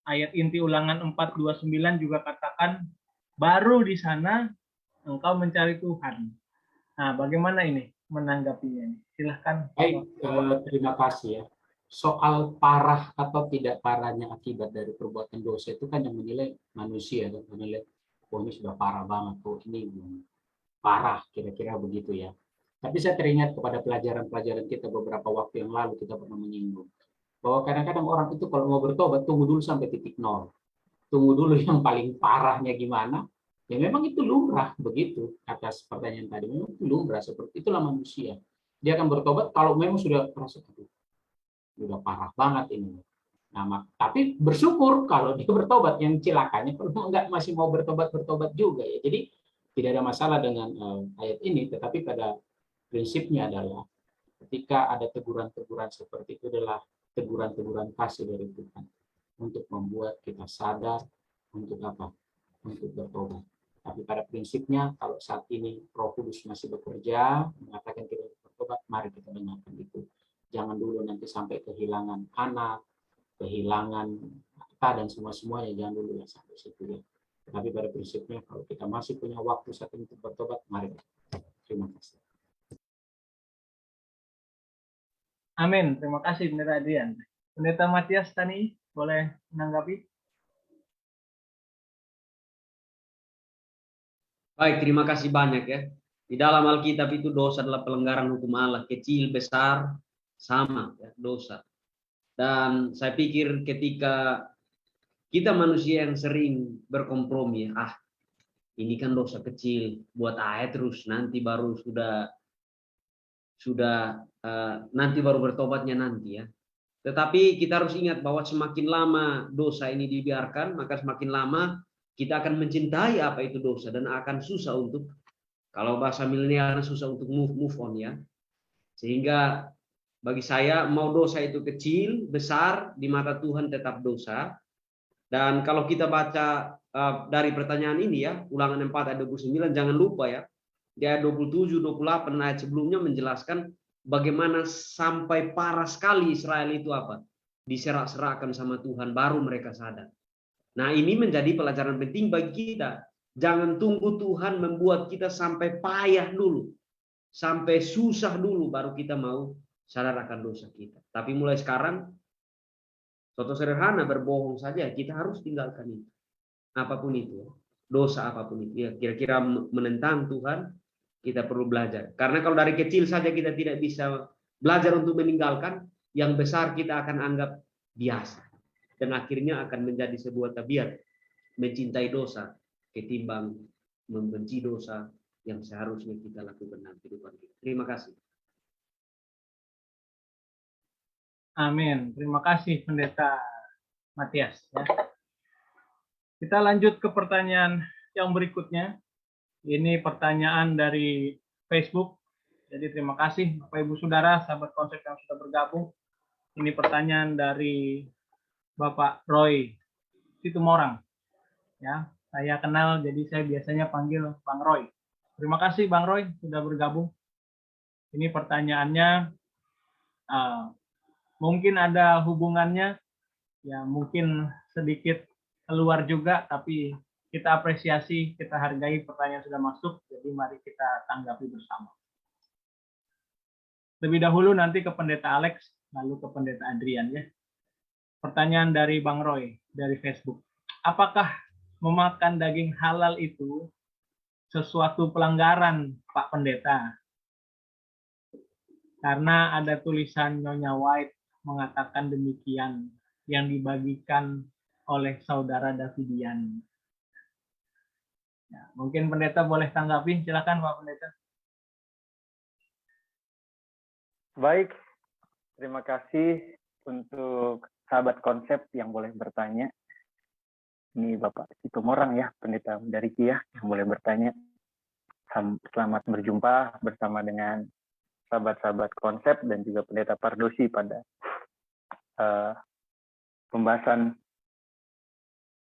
Ayat inti Ulangan 4:29 juga katakan, baru di sana engkau mencari Tuhan. Nah, bagaimana ini menanggapinya? Silahkan. Baik, terima kasih ya. Soal parah atau tidak parahnya akibat dari perbuatan dosa itu kan yang menilai manusia, kan menilai, oh ini sudah parah banget, oh ini parah, kira-kira begitu ya. Tapi saya teringat kepada pelajaran-pelajaran kita beberapa waktu yang lalu kita pernah menyinggung bahwa kadang-kadang orang itu kalau mau bertobat tunggu dulu sampai titik nol, tunggu dulu yang paling parahnya gimana. Ya memang itu lumrah begitu atas pertanyaan tadi, memang itu lumrah seperti itulah manusia. Dia akan bertobat kalau memang sudah merasa sudah parah banget ini. Nah, tapi bersyukur kalau dia bertobat, yang cilakanya kalau enggak masih mau bertobat juga ya. Jadi tidak ada masalah dengan ayat ini, tetapi pada prinsipnya adalah ketika ada teguran-teguran seperti itu adalah teguran-teguran kasih dari Tuhan untuk membuat kita sadar untuk apa? Untuk bertobat. Tapi pada prinsipnya kalau saat ini Roh Kudus masih bekerja mengatakan kita bertobat, mari kita dengarkan itu. Jangan dulu nanti sampai kehilangan anak, kehilangan harta dan semuanya, jangan dulu ya sampai situ ya. Tapi pada prinsipnya kalau kita masih punya waktu saat ini untuk bertobat, mari. Terima kasih. Amin. Terima kasih Pendeta Adrian. Pendeta Matias tadi boleh menanggapi? Baik, terima kasih banyak ya. Di dalam Alkitab itu dosa adalah pelanggaran hukum Allah, kecil, besar, sama ya, dosa. Dan saya pikir ketika kita manusia yang sering berkompromi, ini kan dosa kecil, buat aja terus, nanti baru nanti baru bertobatnya nanti ya. Tetapi kita harus ingat bahwa semakin lama dosa ini dibiarkan, maka semakin lama kita akan mencintai apa itu dosa dan akan susah untuk, kalau bahasa milenial, susah untuk move on ya. Sehingga bagi saya mau dosa itu kecil, besar, di mata Tuhan tetap dosa. Dan kalau kita baca dari pertanyaan ini ya, Ulangan 4 ayat 29, jangan lupa ya, di ayat 27, 28 ayat sebelumnya menjelaskan bagaimana sampai parah sekali Israel itu apa? Diserak-serakan sama Tuhan, baru mereka sadar. Nah ini menjadi pelajaran penting bagi kita. Jangan tunggu Tuhan membuat kita sampai payah dulu. Sampai susah dulu baru kita mau sadar akan dosa kita. Tapi mulai sekarang, contoh sederhana, berbohong saja, kita harus tinggalkan itu. Apapun itu, dosa apapun itu. Ya, kira-kira menentang Tuhan, kita perlu belajar. Karena kalau dari kecil saja kita tidak bisa belajar untuk meninggalkan, yang besar kita akan anggap biasa. Dan akhirnya akan menjadi sebuah tabiat mencintai dosa ketimbang membenci dosa yang seharusnya kita lakukan dalam kehidupan kita. Terima kasih. Amin. Terima kasih Pendeta Matias. Ya. Kita lanjut ke pertanyaan yang berikutnya. Ini pertanyaan dari Facebook Jadi terima kasih Bapak Ibu Saudara, sahabat konsep yang sudah bergabung. Ini pertanyaan dari Bapak Roy Situmorang. Ya, saya kenal, jadi saya biasanya panggil Bang Roy. Terima kasih Bang Roy sudah bergabung. Ini pertanyaannya mungkin ada hubungannya, ya mungkin sedikit keluar juga, tapi kita apresiasi, kita hargai pertanyaan sudah masuk, jadi mari kita tanggapi bersama. Lebih dahulu nanti ke Pendeta Alex, lalu ke Pendeta Adrian ya. Pertanyaan dari Bang Roy dari Facebook. Apakah memakan daging halal itu sesuatu pelanggaran, Pak Pendeta? Karena ada tulisan Nyonya White mengatakan demikian yang dibagikan oleh saudara Davidian. Ya, mungkin Pendeta boleh tanggapi, silakan Pak Pendeta. Baik, terima kasih untuk sahabat konsep yang boleh bertanya. Ini Bapak Situmorang ya, pendeta dari Kia yang boleh bertanya. Selamat berjumpa bersama dengan sahabat-sahabat konsep dan juga pendeta Pardosi pada pembahasan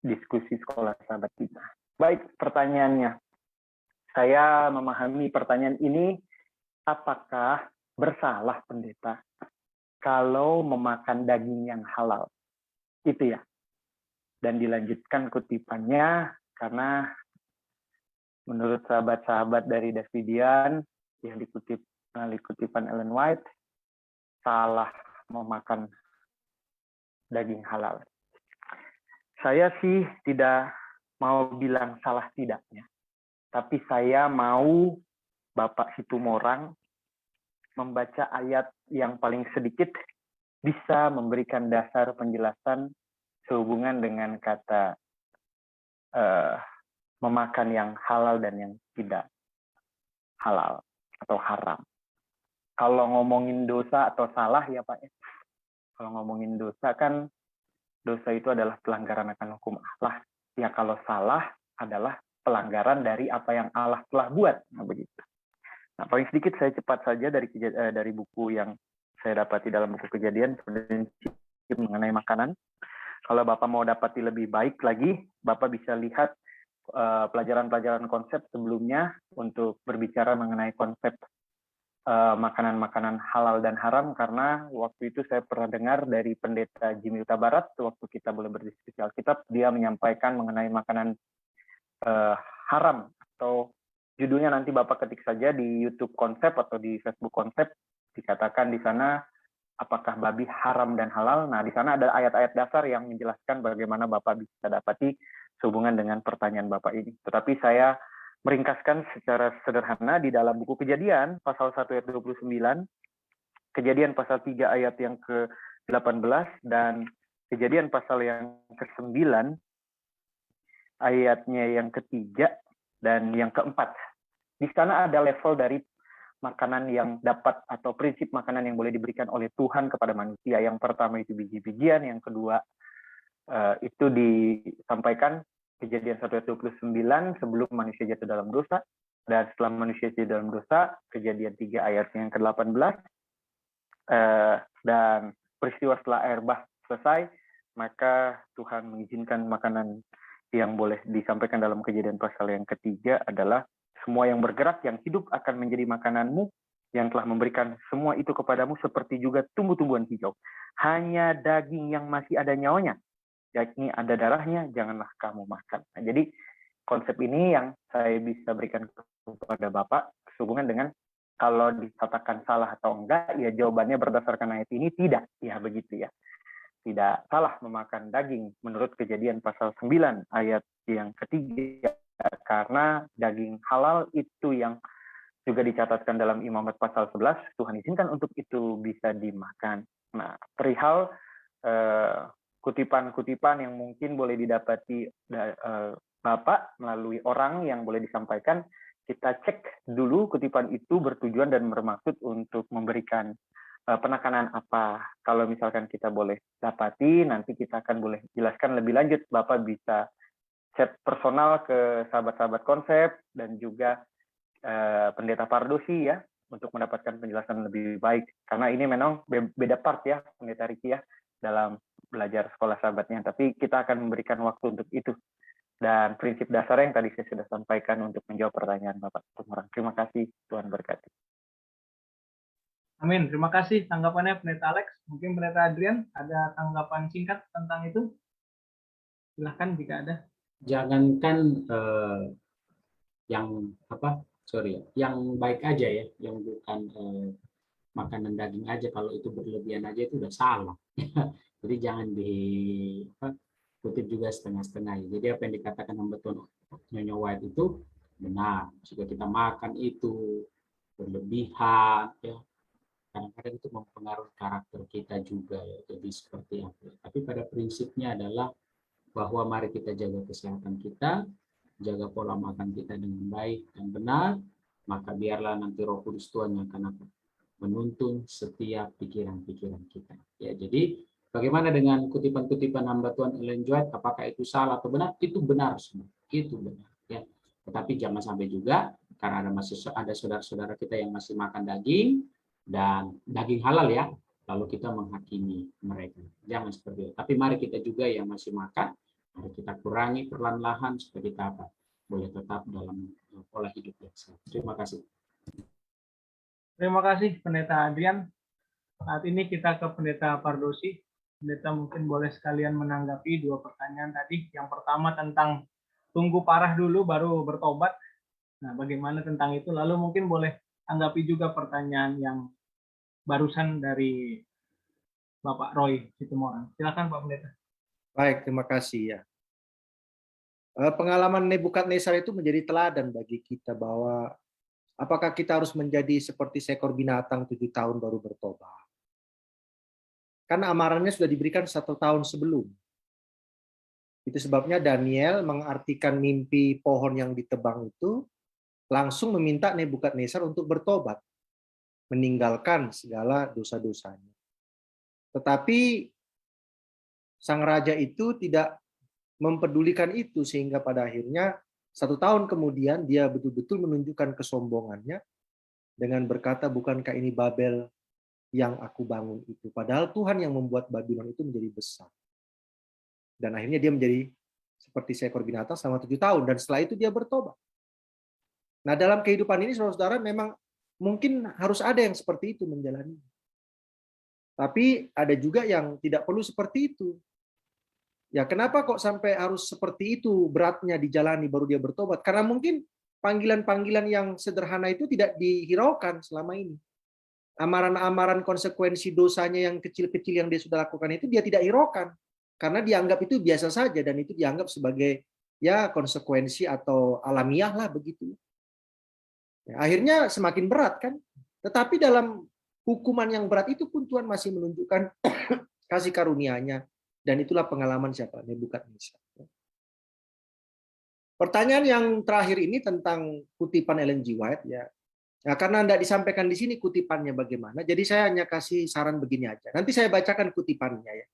diskusi sekolah sahabat kita. Baik, pertanyaannya. Saya memahami pertanyaan ini, apakah bersalah pendeta kalau memakan daging yang halal? Itu ya. Dan dilanjutkan kutipannya, karena menurut sahabat-sahabat dari Davidian yang dikutip melalui kutipan Ellen White, salah memakan daging halal. Saya sih tidak mau bilang salah tidaknya, tapi saya mau Bapak Situmorang membaca ayat yang paling sedikit bisa memberikan dasar penjelasan sehubungan dengan kata memakan yang halal dan yang tidak halal atau haram. Kalau ngomongin dosa atau salah ya Pak ya, kalau ngomongin dosa kan, dosa itu adalah pelanggaran akan hukum Allah. Ya kalau salah adalah pelanggaran dari apa yang Allah telah buat. Nah begitu. Nah paling sedikit saya cepat saja dari buku yang saya dapati dalam buku Kejadian, prinsip mengenai makanan. Kalau Bapak mau dapati lebih baik lagi, Bapak bisa lihat pelajaran-pelajaran konsep sebelumnya untuk berbicara mengenai konsep makanan-makanan halal dan haram, karena waktu itu saya pernah dengar dari pendeta Jimmy Huta Barat, waktu kita boleh berdiskusi Alkitab, dia menyampaikan mengenai makanan haram, atau judulnya nanti Bapak ketik saja di YouTube Konsep atau di Facebook Konsep, dikatakan di sana apakah babi haram dan halal. Nah, di sana ada ayat-ayat dasar yang menjelaskan bagaimana Bapak bisa dapati sehubungan dengan pertanyaan Bapak ini. Tetapi saya meringkaskan secara sederhana di dalam buku Kejadian, pasal 1 ayat 29, Kejadian pasal 3 ayat yang ke-18, dan Kejadian pasal yang ke-9, ayatnya yang ketiga dan yang keempat. Di sana ada level dari makanan yang dapat atau prinsip makanan yang boleh diberikan oleh Tuhan kepada manusia. Yang pertama itu biji-bijian, yang kedua itu disampaikan Kejadian 1 ayat 29 sebelum manusia jatuh dalam dosa, dan setelah manusia jatuh dalam dosa, Kejadian 3 ayat yang ke-18, dan peristiwa setelah air bah selesai, maka Tuhan mengizinkan makanan yang boleh disampaikan dalam Kejadian pasal yang ketiga adalah semua yang bergerak, yang hidup akan menjadi makananmu, yang telah memberikan semua itu kepadamu, seperti juga tumbuh-tumbuhan hijau. Hanya daging yang masih ada nyawanya, yakni ada darahnya, janganlah kamu makan. Nah, jadi konsep ini yang saya bisa berikan kepada Bapak sehubungan dengan kalau dikatakan salah atau enggak, ya jawabannya berdasarkan ayat ini tidak. Ya begitu ya. Tidak salah memakan daging menurut Kejadian pasal 9 ayat yang ketiga, karena daging halal itu yang juga dicatatkan dalam Imamat pasal 11, Tuhan izinkan untuk itu bisa dimakan. Nah, perihal kutipan-kutipan yang mungkin boleh didapati Bapak melalui orang yang boleh disampaikan, kita cek dulu kutipan itu bertujuan dan bermaksud untuk memberikan penekanan apa. Kalau misalkan kita boleh dapati, nanti kita akan boleh jelaskan lebih lanjut. Bapak bisa chat personal ke sahabat-sahabat konsep dan juga pendeta Pardosi ya, untuk mendapatkan penjelasan lebih baik. Karena ini memang beda part ya, Pendeta Riki ya, dalam belajar sekolah sahabatnya. Tapi kita akan memberikan waktu untuk itu. Dan prinsip dasar yang tadi saya sudah sampaikan untuk menjawab pertanyaan Bapak Tumorang. Terima kasih, Tuhan berkati. Amin. Terima kasih tanggapannya Pendeta Alex. Mungkin Pendeta Adrian ada tanggapan singkat tentang itu? Silahkan jika ada. Jangankan yang apa? Sorry, yang baik aja ya, yang bukan makanan daging aja, kalau itu berlebihan aja itu udah salah. Jadi jangan dikutip juga setengah-setengah. Jadi apa yang dikatakan hamba Tuhan Nyonya White itu benar. Jika kita makan itu berlebihan, ya kadang-kadang itu mempengaruhi karakter kita juga. Ya. Jadi seperti apa? Tapi pada prinsipnya adalah bahwa mari kita jaga kesehatan kita, jaga pola makan kita dengan baik dan benar, maka biarlah nanti Roh Kudus Tuhan yang akan menuntun setiap pikiran-pikiran kita. Ya, jadi bagaimana dengan kutipan-kutipan hamba Tuhan Ellen G. White? Apakah itu salah atau benar? Itu benar semua. Itu benar. Ya. Tetapi jangan sampai juga karena ada saudara-saudara kita yang masih makan daging dan daging halal ya, lalu kita menghakimi mereka. Jangan seperti itu. Tapi mari kita juga yang masih makan, mari kita kurangi perlahan-lahan supaya kita boleh tetap dalam pola hidup yang sehat. Terima kasih. Terima kasih Pendeta Adrian. Saat ini kita ke Pendeta Pardosi. Pendeta mungkin boleh sekalian menanggapi dua pertanyaan tadi. Yang pertama tentang tunggu parah dulu baru bertobat. Nah, bagaimana tentang itu? Lalu mungkin boleh tanggapi juga pertanyaan yang barusan dari Bapak Roy Situmorang. Silakan Pak Pendeta. Baik, terima kasih ya. Pengalaman Nebukadnezar itu menjadi teladan bagi kita bahwa apakah kita harus menjadi seperti seekor binatang 7 tahun baru bertobat. Karena amarannya sudah diberikan 1 tahun sebelum. Itu sebabnya Daniel mengartikan mimpi pohon yang ditebang itu, langsung meminta Nebukadnezar untuk bertobat, meninggalkan segala dosa-dosanya. Tetapi sang raja itu tidak mempedulikan itu, sehingga pada akhirnya 1 tahun kemudian dia betul-betul menunjukkan kesombongannya dengan berkata, bukankah ini Babel yang aku bangun itu? Padahal Tuhan yang membuat Babylon itu menjadi besar. Dan akhirnya dia menjadi seperti seekor binatang selama 7 tahun, dan setelah itu dia bertobat. Nah, dalam kehidupan ini saudara-saudara memang mungkin harus ada yang seperti itu menjalani. Tapi ada juga yang tidak perlu seperti itu. Ya, kenapa kok sampai harus seperti itu beratnya dijalani baru dia bertobat? Karena mungkin panggilan-panggilan yang sederhana itu tidak dihiraukan selama ini. Amaran-amaran konsekuensi dosanya yang kecil-kecil yang dia sudah lakukan itu dia tidak hiraukan. Karena dianggap itu biasa saja dan itu dianggap sebagai ya konsekuensi atau alamiah lah begitu. Ya, akhirnya semakin berat kan. Tetapi dalam hukuman yang berat itu pun Tuhan masih menunjukkan kasih karunia-Nya. Dan itulah pengalaman siapa? Nebukadnezar. Pertanyaan yang terakhir ini tentang kutipan Ellen G. White ya. Nah, karena tidak disampaikan di sini kutipannya bagaimana, jadi saya hanya kasih saran begini aja. Nanti saya bacakan kutipannya ya.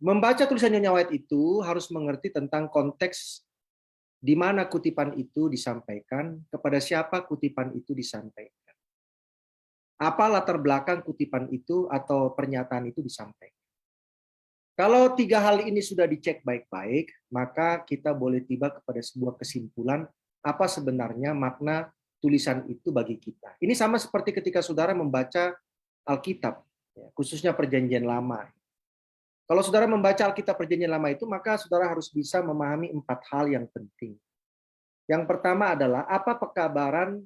Membaca tulisan Nyonya White itu harus mengerti tentang konteks di mana kutipan itu disampaikan, kepada siapa kutipan itu disampaikan. Apa latar belakang kutipan itu atau pernyataan itu disampaikan. Kalau 3 hal ini sudah dicek baik-baik, maka kita boleh tiba kepada sebuah kesimpulan apa sebenarnya makna tulisan itu bagi kita. Ini sama seperti ketika saudara membaca Alkitab, khususnya Perjanjian Lama. Kalau saudara membaca Alkitab Perjanjian Lama itu, maka saudara harus bisa memahami 4 hal yang penting. Yang pertama adalah apa pekabaran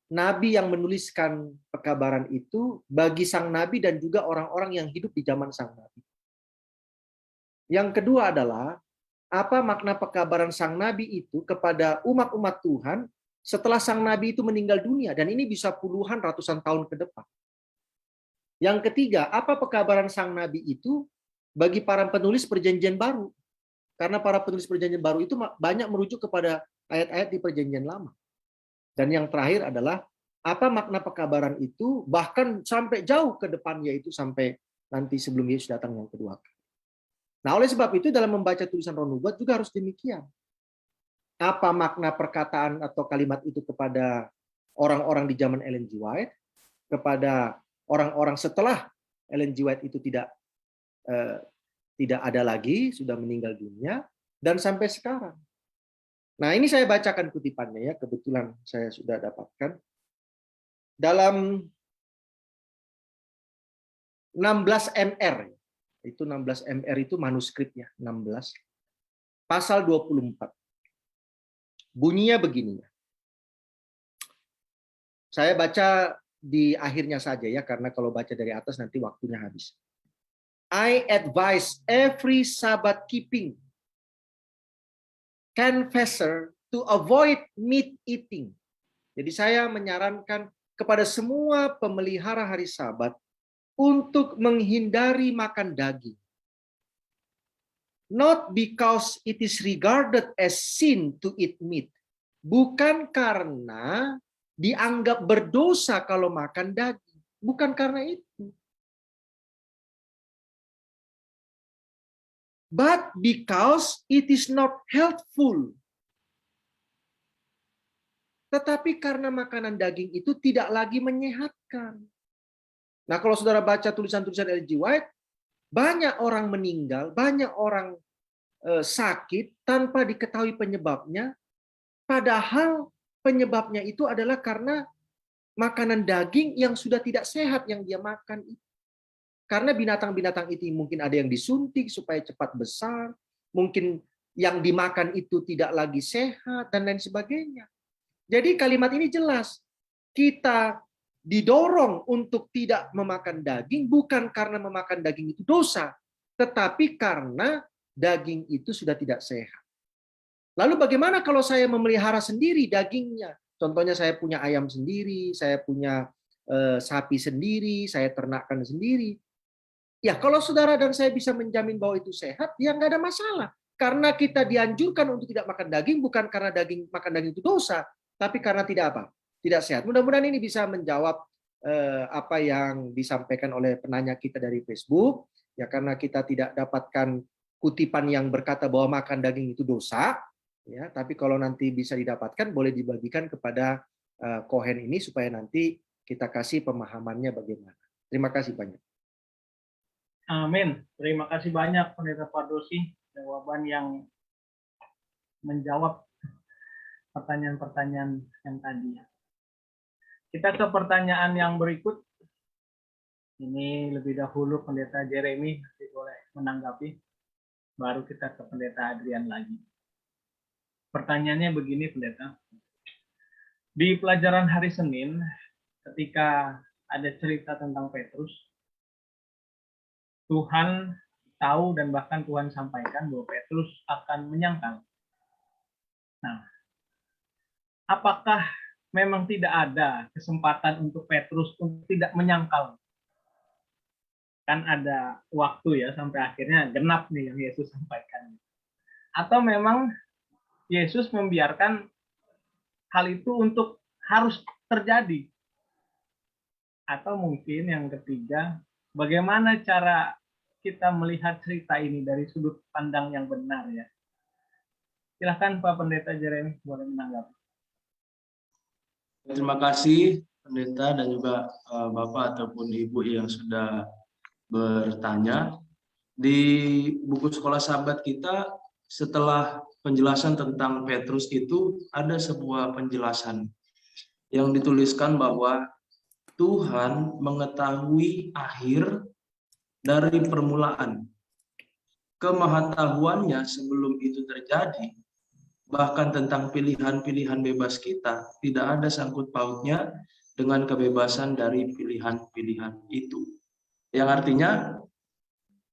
nabi yang menuliskan pekabaran itu bagi sang nabi dan juga orang-orang yang hidup di zaman sang nabi. Yang kedua adalah apa makna pekabaran sang nabi itu kepada umat-umat Tuhan setelah sang nabi itu meninggal dunia, dan ini bisa puluhan ratusan tahun ke depan. Yang ketiga, apa pekabaran sang nabi itu bagi para penulis Perjanjian Baru? Karena para penulis Perjanjian Baru itu banyak merujuk kepada ayat-ayat di Perjanjian Lama. Dan yang terakhir adalah apa makna pekabaran itu bahkan sampai jauh ke depan, yaitu sampai nanti sebelum Yesus datang yang kedua kali. Nah, oleh sebab itu dalam membaca tulisan Roh Nubuat juga harus demikian. Apa makna perkataan atau kalimat itu kepada orang-orang di zaman Ellen G. White, kepada orang-orang setelah Ellen G. White itu tidak ada lagi, sudah meninggal dunia, dan sampai sekarang. Nah, ini saya bacakan kutipannya ya, kebetulan saya sudah dapatkan. Dalam 16 MR, itu 16 MR itu manuskripnya, 16. Pasal 24. Bunyinya begini ya. Saya baca di akhirnya saja ya, karena kalau baca dari atas nanti waktunya habis. I advise every Sabbath keeping confessor to avoid meat eating. Jadi saya menyarankan kepada semua pemelihara hari Sabat untuk menghindari makan daging. Not because it is regarded as sin to eat meat. Bukan karena dianggap berdosa kalau makan daging. Bukan karena itu. But because it is not healthful. Tetapi karena makanan daging itu tidak lagi menyehatkan. Nah, kalau saudara baca tulisan-tulisan Ellen G. White, banyak orang meninggal, banyak orang sakit tanpa diketahui penyebabnya, padahal penyebabnya itu adalah karena makanan daging yang sudah tidak sehat yang dia makan itu. Karena binatang-binatang itu mungkin ada yang disuntik supaya cepat besar, mungkin yang dimakan itu tidak lagi sehat, dan lain sebagainya. Jadi kalimat ini jelas, kita didorong untuk tidak memakan daging, bukan karena memakan daging itu dosa, tetapi karena daging itu sudah tidak sehat. Lalu bagaimana kalau saya memelihara sendiri dagingnya? Contohnya saya punya ayam sendiri, saya punya sapi sendiri, saya ternakkan sendiri. Ya, kalau saudara dan saya bisa menjamin bahwa itu sehat, ya nggak ada masalah. Karena kita dianjurkan untuk tidak makan daging, bukan karena makan daging itu dosa, tapi karena tidak apa? Tidak sehat. Mudah-mudahan ini bisa menjawab apa yang disampaikan oleh penanya kita dari Facebook. Ya, karena kita tidak dapatkan kutipan yang berkata bahwa makan daging itu dosa. Ya, tapi kalau nanti bisa didapatkan, boleh dibagikan kepada Kohen ini supaya nanti kita kasih pemahamannya bagaimana. Terima kasih banyak. Amin. Terima kasih banyak Pendeta Pardosi, jawaban yang menjawab pertanyaan-pertanyaan yang tadi. Kita ke pertanyaan yang berikut. Ini lebih dahulu Pendeta Jeremy boleh menanggapi, baru kita ke Pendeta Adrian lagi. Pertanyaannya begini, Pendeta. Di pelajaran hari Senin, ketika ada cerita tentang Petrus, Tuhan tahu dan bahkan Tuhan sampaikan bahwa Petrus akan menyangkal. Nah, apakah memang tidak ada kesempatan untuk Petrus untuk tidak menyangkal? Kan ada waktu ya sampai akhirnya genap nih yang Yesus sampaikan. Atau memang Yesus membiarkan hal itu untuk harus terjadi? Atau mungkin yang ketiga, bagaimana cara kita melihat cerita ini dari sudut pandang yang benar ya? Silakan Pak Pendeta Jeremy boleh menanggapi. Terima kasih Pendeta dan juga Bapak ataupun Ibu yang sudah bertanya. Di buku sekolah Sabat kita, setelah penjelasan tentang Petrus itu ada sebuah penjelasan yang dituliskan bahwa Tuhan mengetahui akhir dari permulaan. Kemahatauannya sebelum itu terjadi, bahkan tentang pilihan-pilihan bebas kita, tidak ada sangkut pautnya dengan kebebasan dari pilihan-pilihan itu. Yang artinya,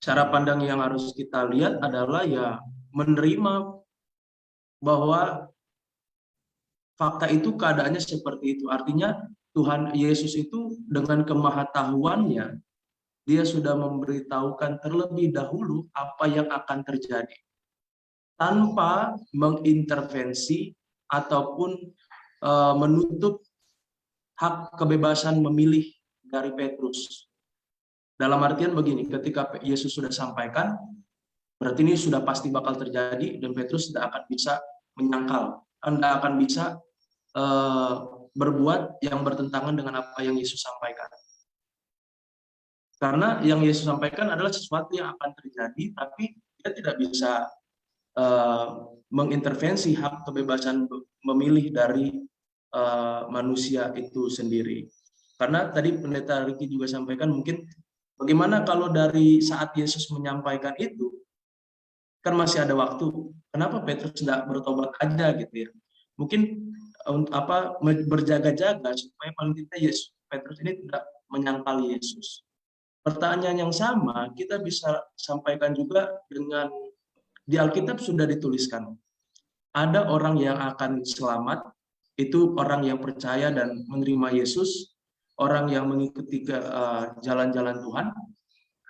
cara pandang yang harus kita lihat adalah ya menerima bahwa fakta itu keadaannya seperti itu. Artinya Tuhan Yesus itu dengan kemahatauannya, dia sudah memberitahukan terlebih dahulu apa yang akan terjadi. Tanpa mengintervensi ataupun menutup hak kebebasan memilih dari Petrus. Dalam artian begini, ketika Yesus sudah sampaikan, berarti ini sudah pasti bakal terjadi dan Petrus tidak akan bisa menyangkal, tidak akan bisa berbuat yang bertentangan dengan apa yang Yesus sampaikan. Karena yang Yesus sampaikan adalah sesuatu yang akan terjadi, tapi dia tidak bisa mengintervensi hak kebebasan memilih dari manusia itu sendiri. Karena tadi Pendeta Riki juga sampaikan, mungkin bagaimana kalau dari saat Yesus menyampaikan itu, kan masih ada waktu. Kenapa Petrus tidak bertobat aja gitu ya? Mungkin berjaga-jaga supaya paling tidak Petrus ini tidak menyangkali Yesus. Pertanyaan yang sama kita bisa sampaikan juga dengan di Alkitab sudah dituliskan. Ada orang yang akan selamat, itu orang yang percaya dan menerima Yesus, orang yang mengikuti jalan-jalan Tuhan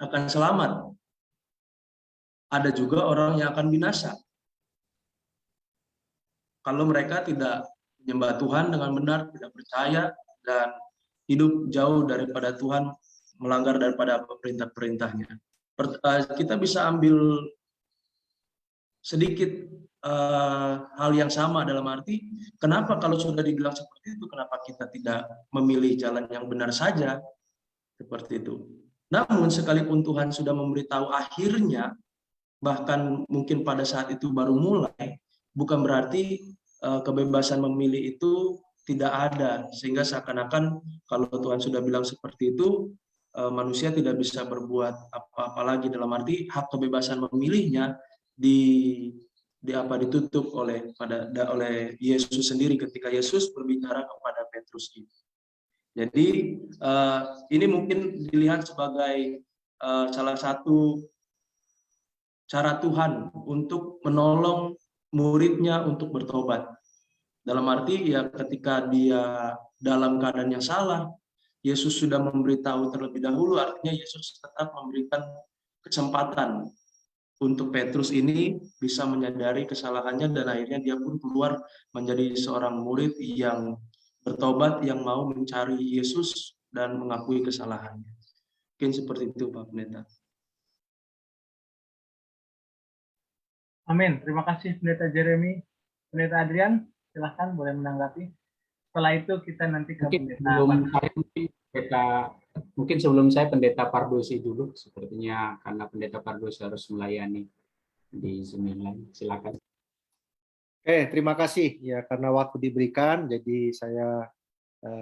akan selamat. Ada juga orang yang akan binasa. Kalau mereka tidak menyembah Tuhan dengan benar, tidak percaya, dan hidup jauh daripada Tuhan, melanggar daripada perintah-perintahnya. Kita bisa ambil sedikit hal yang sama, dalam arti kenapa kalau sudah dibilang seperti itu, kenapa kita tidak memilih jalan yang benar saja seperti itu. Namun sekalipun Tuhan sudah memberitahu akhirnya, bahkan mungkin pada saat itu baru mulai, bukan berarti kebebasan memilih itu tidak ada, sehingga seakan-akan kalau Tuhan sudah bilang seperti itu, manusia tidak bisa berbuat apa-apa lagi, dalam arti hak kebebasan memilihnya ditutup oleh Yesus sendiri ketika Yesus berbicara kepada Petrus ini. Jadi ini mungkin dilihat sebagai salah satu cara Tuhan untuk menolong muridnya untuk bertobat. Dalam arti ya ketika dia dalam keadaan yang salah, Yesus sudah memberitahu terlebih dahulu, artinya Yesus tetap memberikan kesempatan untuk Petrus ini bisa menyadari kesalahannya, dan akhirnya dia pun keluar menjadi seorang murid yang bertobat, yang mau mencari Yesus dan mengakui kesalahannya. Mungkin seperti itu Pak Pendeta. Amin. Terima kasih Pendeta Jeremy. Pendeta Adrian, silahkan boleh menanggapi. Setelah itu kita nanti ke mungkin sebelum saya Pendeta Pardosi dulu, sepertinya karena Pendeta Pardosi harus melayani di Zoom lain. Silakan. Terima kasih ya, karena waktu diberikan, jadi saya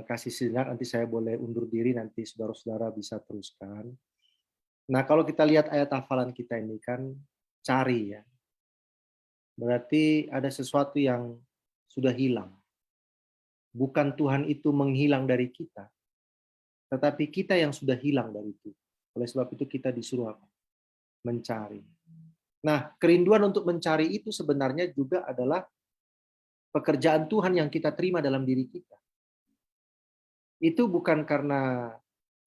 kasih sejenak, nanti saya boleh undur diri, nanti saudara-saudara bisa teruskan. Nah, kalau kita lihat ayat hafalan kita ini kan cari ya, berarti ada sesuatu yang sudah hilang. Bukan Tuhan itu menghilang dari kita, tetapi kita yang sudah hilang dari itu. Oleh sebab itu kita disuruh apa? Mencari. Nah, kerinduan untuk mencari itu sebenarnya juga adalah pekerjaan Tuhan yang kita terima dalam diri kita. Itu bukan karena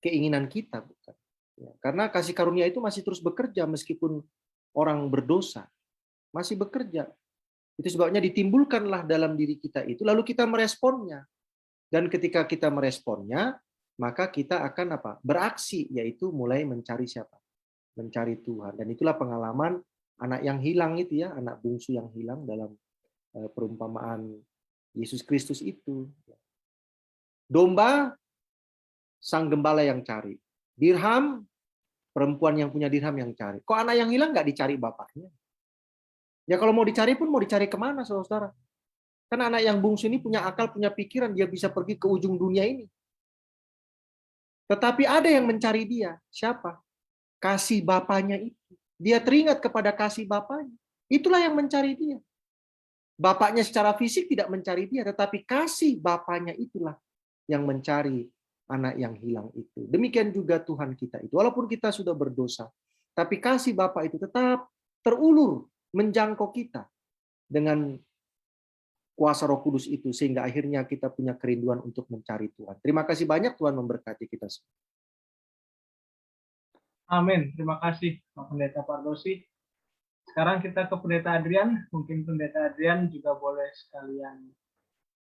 keinginan kita, bukan. Ya, karena kasih karunia itu masih terus bekerja meskipun orang berdosa, masih bekerja. Itu sebabnya ditimbulkanlah dalam diri kita itu, lalu kita meresponnya. Dan ketika kita meresponnya, maka kita akan apa? Beraksi, yaitu mulai mencari siapa? Mencari Tuhan. Dan itulah pengalaman anak yang hilang itu ya, anak bungsu yang hilang dalam perumpamaan Yesus Kristus itu. Domba, sang gembala yang cari. Dirham, perempuan yang punya dirham yang cari. Kok anak yang hilang nggak dicari bapaknya? Ya kalau mau dicari pun mau dicari kemana, saudara? Karena anak yang bungsu ini punya akal, punya pikiran, dia bisa pergi ke ujung dunia ini. Tetapi ada yang mencari dia. Siapa? Kasih bapaknya itu. Dia teringat kepada kasih bapaknya. Itulah yang mencari dia. Bapaknya secara fisik tidak mencari dia, tetapi kasih bapaknya itulah yang mencari anak yang hilang itu. Demikian juga Tuhan kita itu. Walaupun kita sudah berdosa, tapi kasih Bapa itu tetap terulur menjangkau kita dengan kuasa Roh Kudus itu, sehingga akhirnya kita punya kerinduan untuk mencari Tuhan. Terima kasih banyak, Tuhan memberkati kita semua. Amin. Terima kasih Pak Pendeta Pardosi. Sekarang kita ke Pendeta Adrian. Mungkin Pendeta Adrian juga boleh sekalian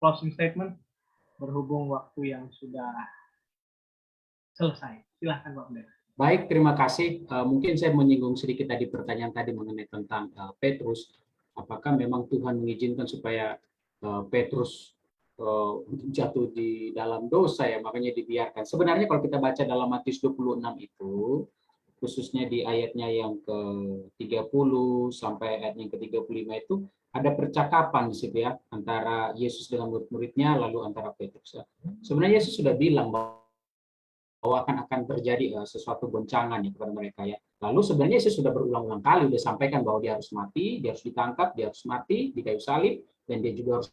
closing statement berhubung waktu yang sudah selesai. Silahkan Pak Pendeta. Baik, terima kasih. Mungkin saya menyinggung sedikit tadi pertanyaan tadi mengenai tentang Petrus. Apakah memang Tuhan mengizinkan supaya Petrus untuk jatuh di dalam dosa ya, makanya dibiarkan. Sebenarnya kalau kita baca dalam Matius 26 itu, khususnya di ayatnya yang ke-30 sampai ayat yang ke-35 itu ada percakapan di situ ya antara Yesus dengan murid-muridnya, lalu antara Petrus. Sebenarnya Yesus sudah bilang bahwa akan terjadi sesuatu goncangan ya kepada mereka ya. Lalu sebenarnya Yesus sudah berulang-ulang kali sudah sampaikan bahwa dia harus mati, dia harus ditangkap, dia harus mati di kayu salib, dan dia juga harus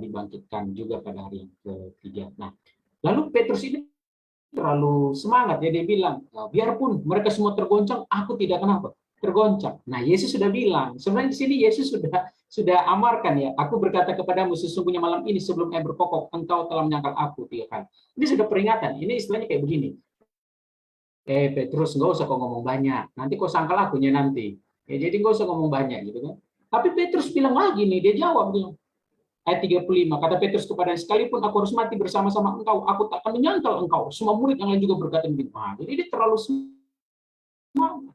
dibangkitkan juga pada hari yang ketiga. Nah, lalu Petrus ini terlalu semangat ya, dia bilang, biarpun mereka semua tergoncang, aku tidak kenapa tergoncang. Nah, Yesus sudah bilang, sebenarnya di sini Yesus sudah amarkan ya, aku berkata kepadamu sesungguhnya malam ini sebelum berkokok engkau telah menyangkal aku 3 kali. Ini sudah peringatan, ini istilahnya kayak begini. Petrus, nggak usah kau ngomong banyak, nanti kau sangkal akunya nanti. Ya, jadi nggak usah ngomong banyak gitu kan. Tapi Petrus bilang lagi nih, dia jawab bilang, ayat 35, kata Petrus kepadanya, sekalipun aku harus mati bersama-sama engkau, aku tak akan menyangkal engkau. Semua murid yang lain juga berkata begitu. Nah, jadi dia terlalu semangat.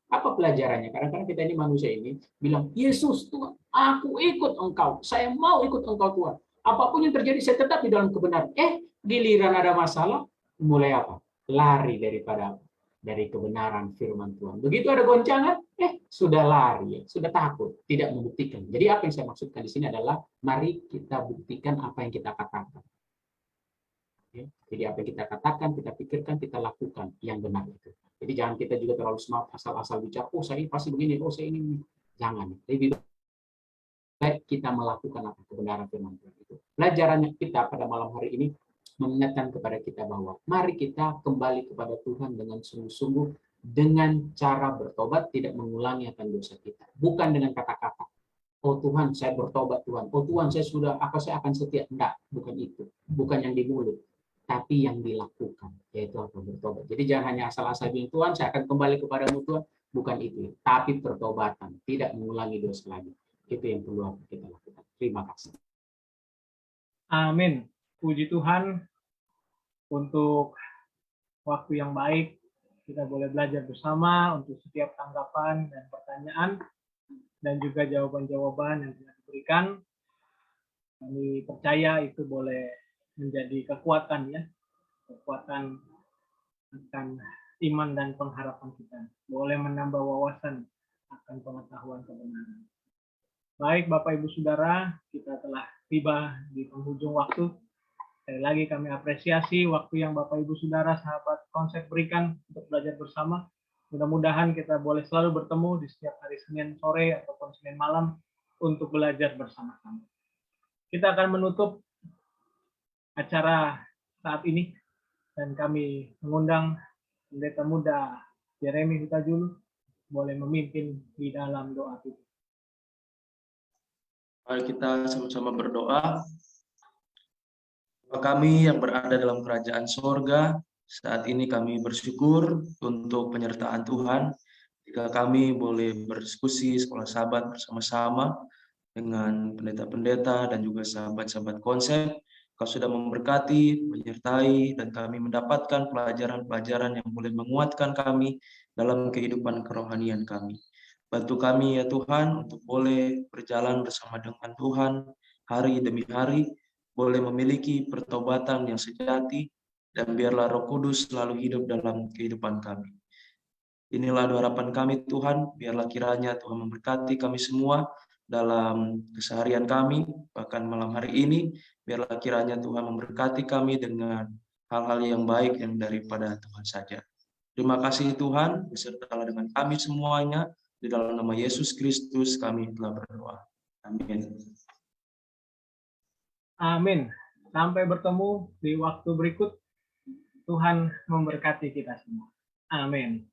Apa pelajarannya? Kadang-kadang kita ini manusia ini bilang, Yesus Tuhan, aku ikut engkau, saya mau ikut engkau Tuhan. Apapun yang terjadi, saya tetap di dalam kebenaran. Giliran ada masalah, mulai apa? Lari dari kebenaran firman Tuhan. Begitu ada goncangan, sudah lari, sudah takut, tidak membuktikan. Jadi apa yang saya maksudkan di sini adalah mari kita buktikan apa yang kita katakan. Jadi apa yang kita katakan, kita pikirkan, kita lakukan yang benar itu. Jadi jangan kita juga terlalu semangat asal-asal bicara, oh saya ini pasti begini, oh saya ini. Jangan. Lebih baik kita melakukan apa kebenaran firman Tuhan itu. Pelajarannya kita pada malam hari ini mengingatkan kepada kita bahwa mari kita kembali kepada Tuhan dengan sungguh-sungguh dengan cara bertobat, tidak mengulangi akan dosa kita. Bukan dengan kata-kata. Oh Tuhan, saya bertobat Tuhan. Oh Tuhan, saya akan setia. Enggak, bukan itu. Bukan yang di mulut, tapi yang dilakukan, yaitu apa? Bertobat. Jadi jangan hanya asal-asal bilang Tuhan, saya akan kembali kepadamu Tuhan. Bukan itu, tapi pertobatan, tidak mengulangi dosa lagi. Itu yang perlu kita lakukan. Terima kasih. Amin. Puji Tuhan untuk waktu yang baik. Kita boleh belajar bersama untuk setiap tanggapan dan pertanyaan dan juga jawaban-jawaban yang telah diberikan. Kami percaya itu boleh menjadi kekuatan ya, kekuatan akan iman dan pengharapan kita. Boleh menambah wawasan akan pengetahuan kebenaran. Baik Bapak Ibu Saudara, kita telah tiba di penghujung waktu. Sekali lagi kami apresiasi waktu yang Bapak Ibu Saudara sahabat konsep berikan untuk belajar bersama. Mudah-mudahan kita boleh selalu bertemu di setiap hari Senin sore ataupun Senin malam untuk belajar bersama-sama. Kita akan menutup acara saat ini dan kami mengundang Pendeta Muda Jeremy Hutajulu boleh memimpin di dalam doa tutup. Mari kita sama-sama berdoa. Bapa kami yang berada dalam kerajaan sorga, saat ini kami bersyukur untuk penyertaan Tuhan. Jika kami boleh berdiskusi sekolah sahabat bersama-sama dengan pendeta-pendeta dan juga sahabat-sahabat konsep, Kau sudah memberkati, menyertai, dan kami mendapatkan pelajaran-pelajaran yang boleh menguatkan kami dalam kehidupan kerohanian kami. Bantu kami ya Tuhan untuk boleh berjalan bersama dengan Tuhan hari demi hari, boleh memiliki pertobatan yang sejati, dan biarlah Roh Kudus selalu hidup dalam kehidupan kami. Inilah doa harapan kami Tuhan, biarlah kiranya Tuhan memberkati kami semua dalam keseharian kami, bahkan malam hari ini, biarlah kiranya Tuhan memberkati kami dengan hal-hal yang baik yang daripada Tuhan saja. Terima kasih Tuhan, besertalah dengan kami semuanya, di dalam nama Yesus Kristus kami telah berdoa. Amin. Amin. Sampai bertemu di waktu berikut. Tuhan memberkati kita semua. Amin.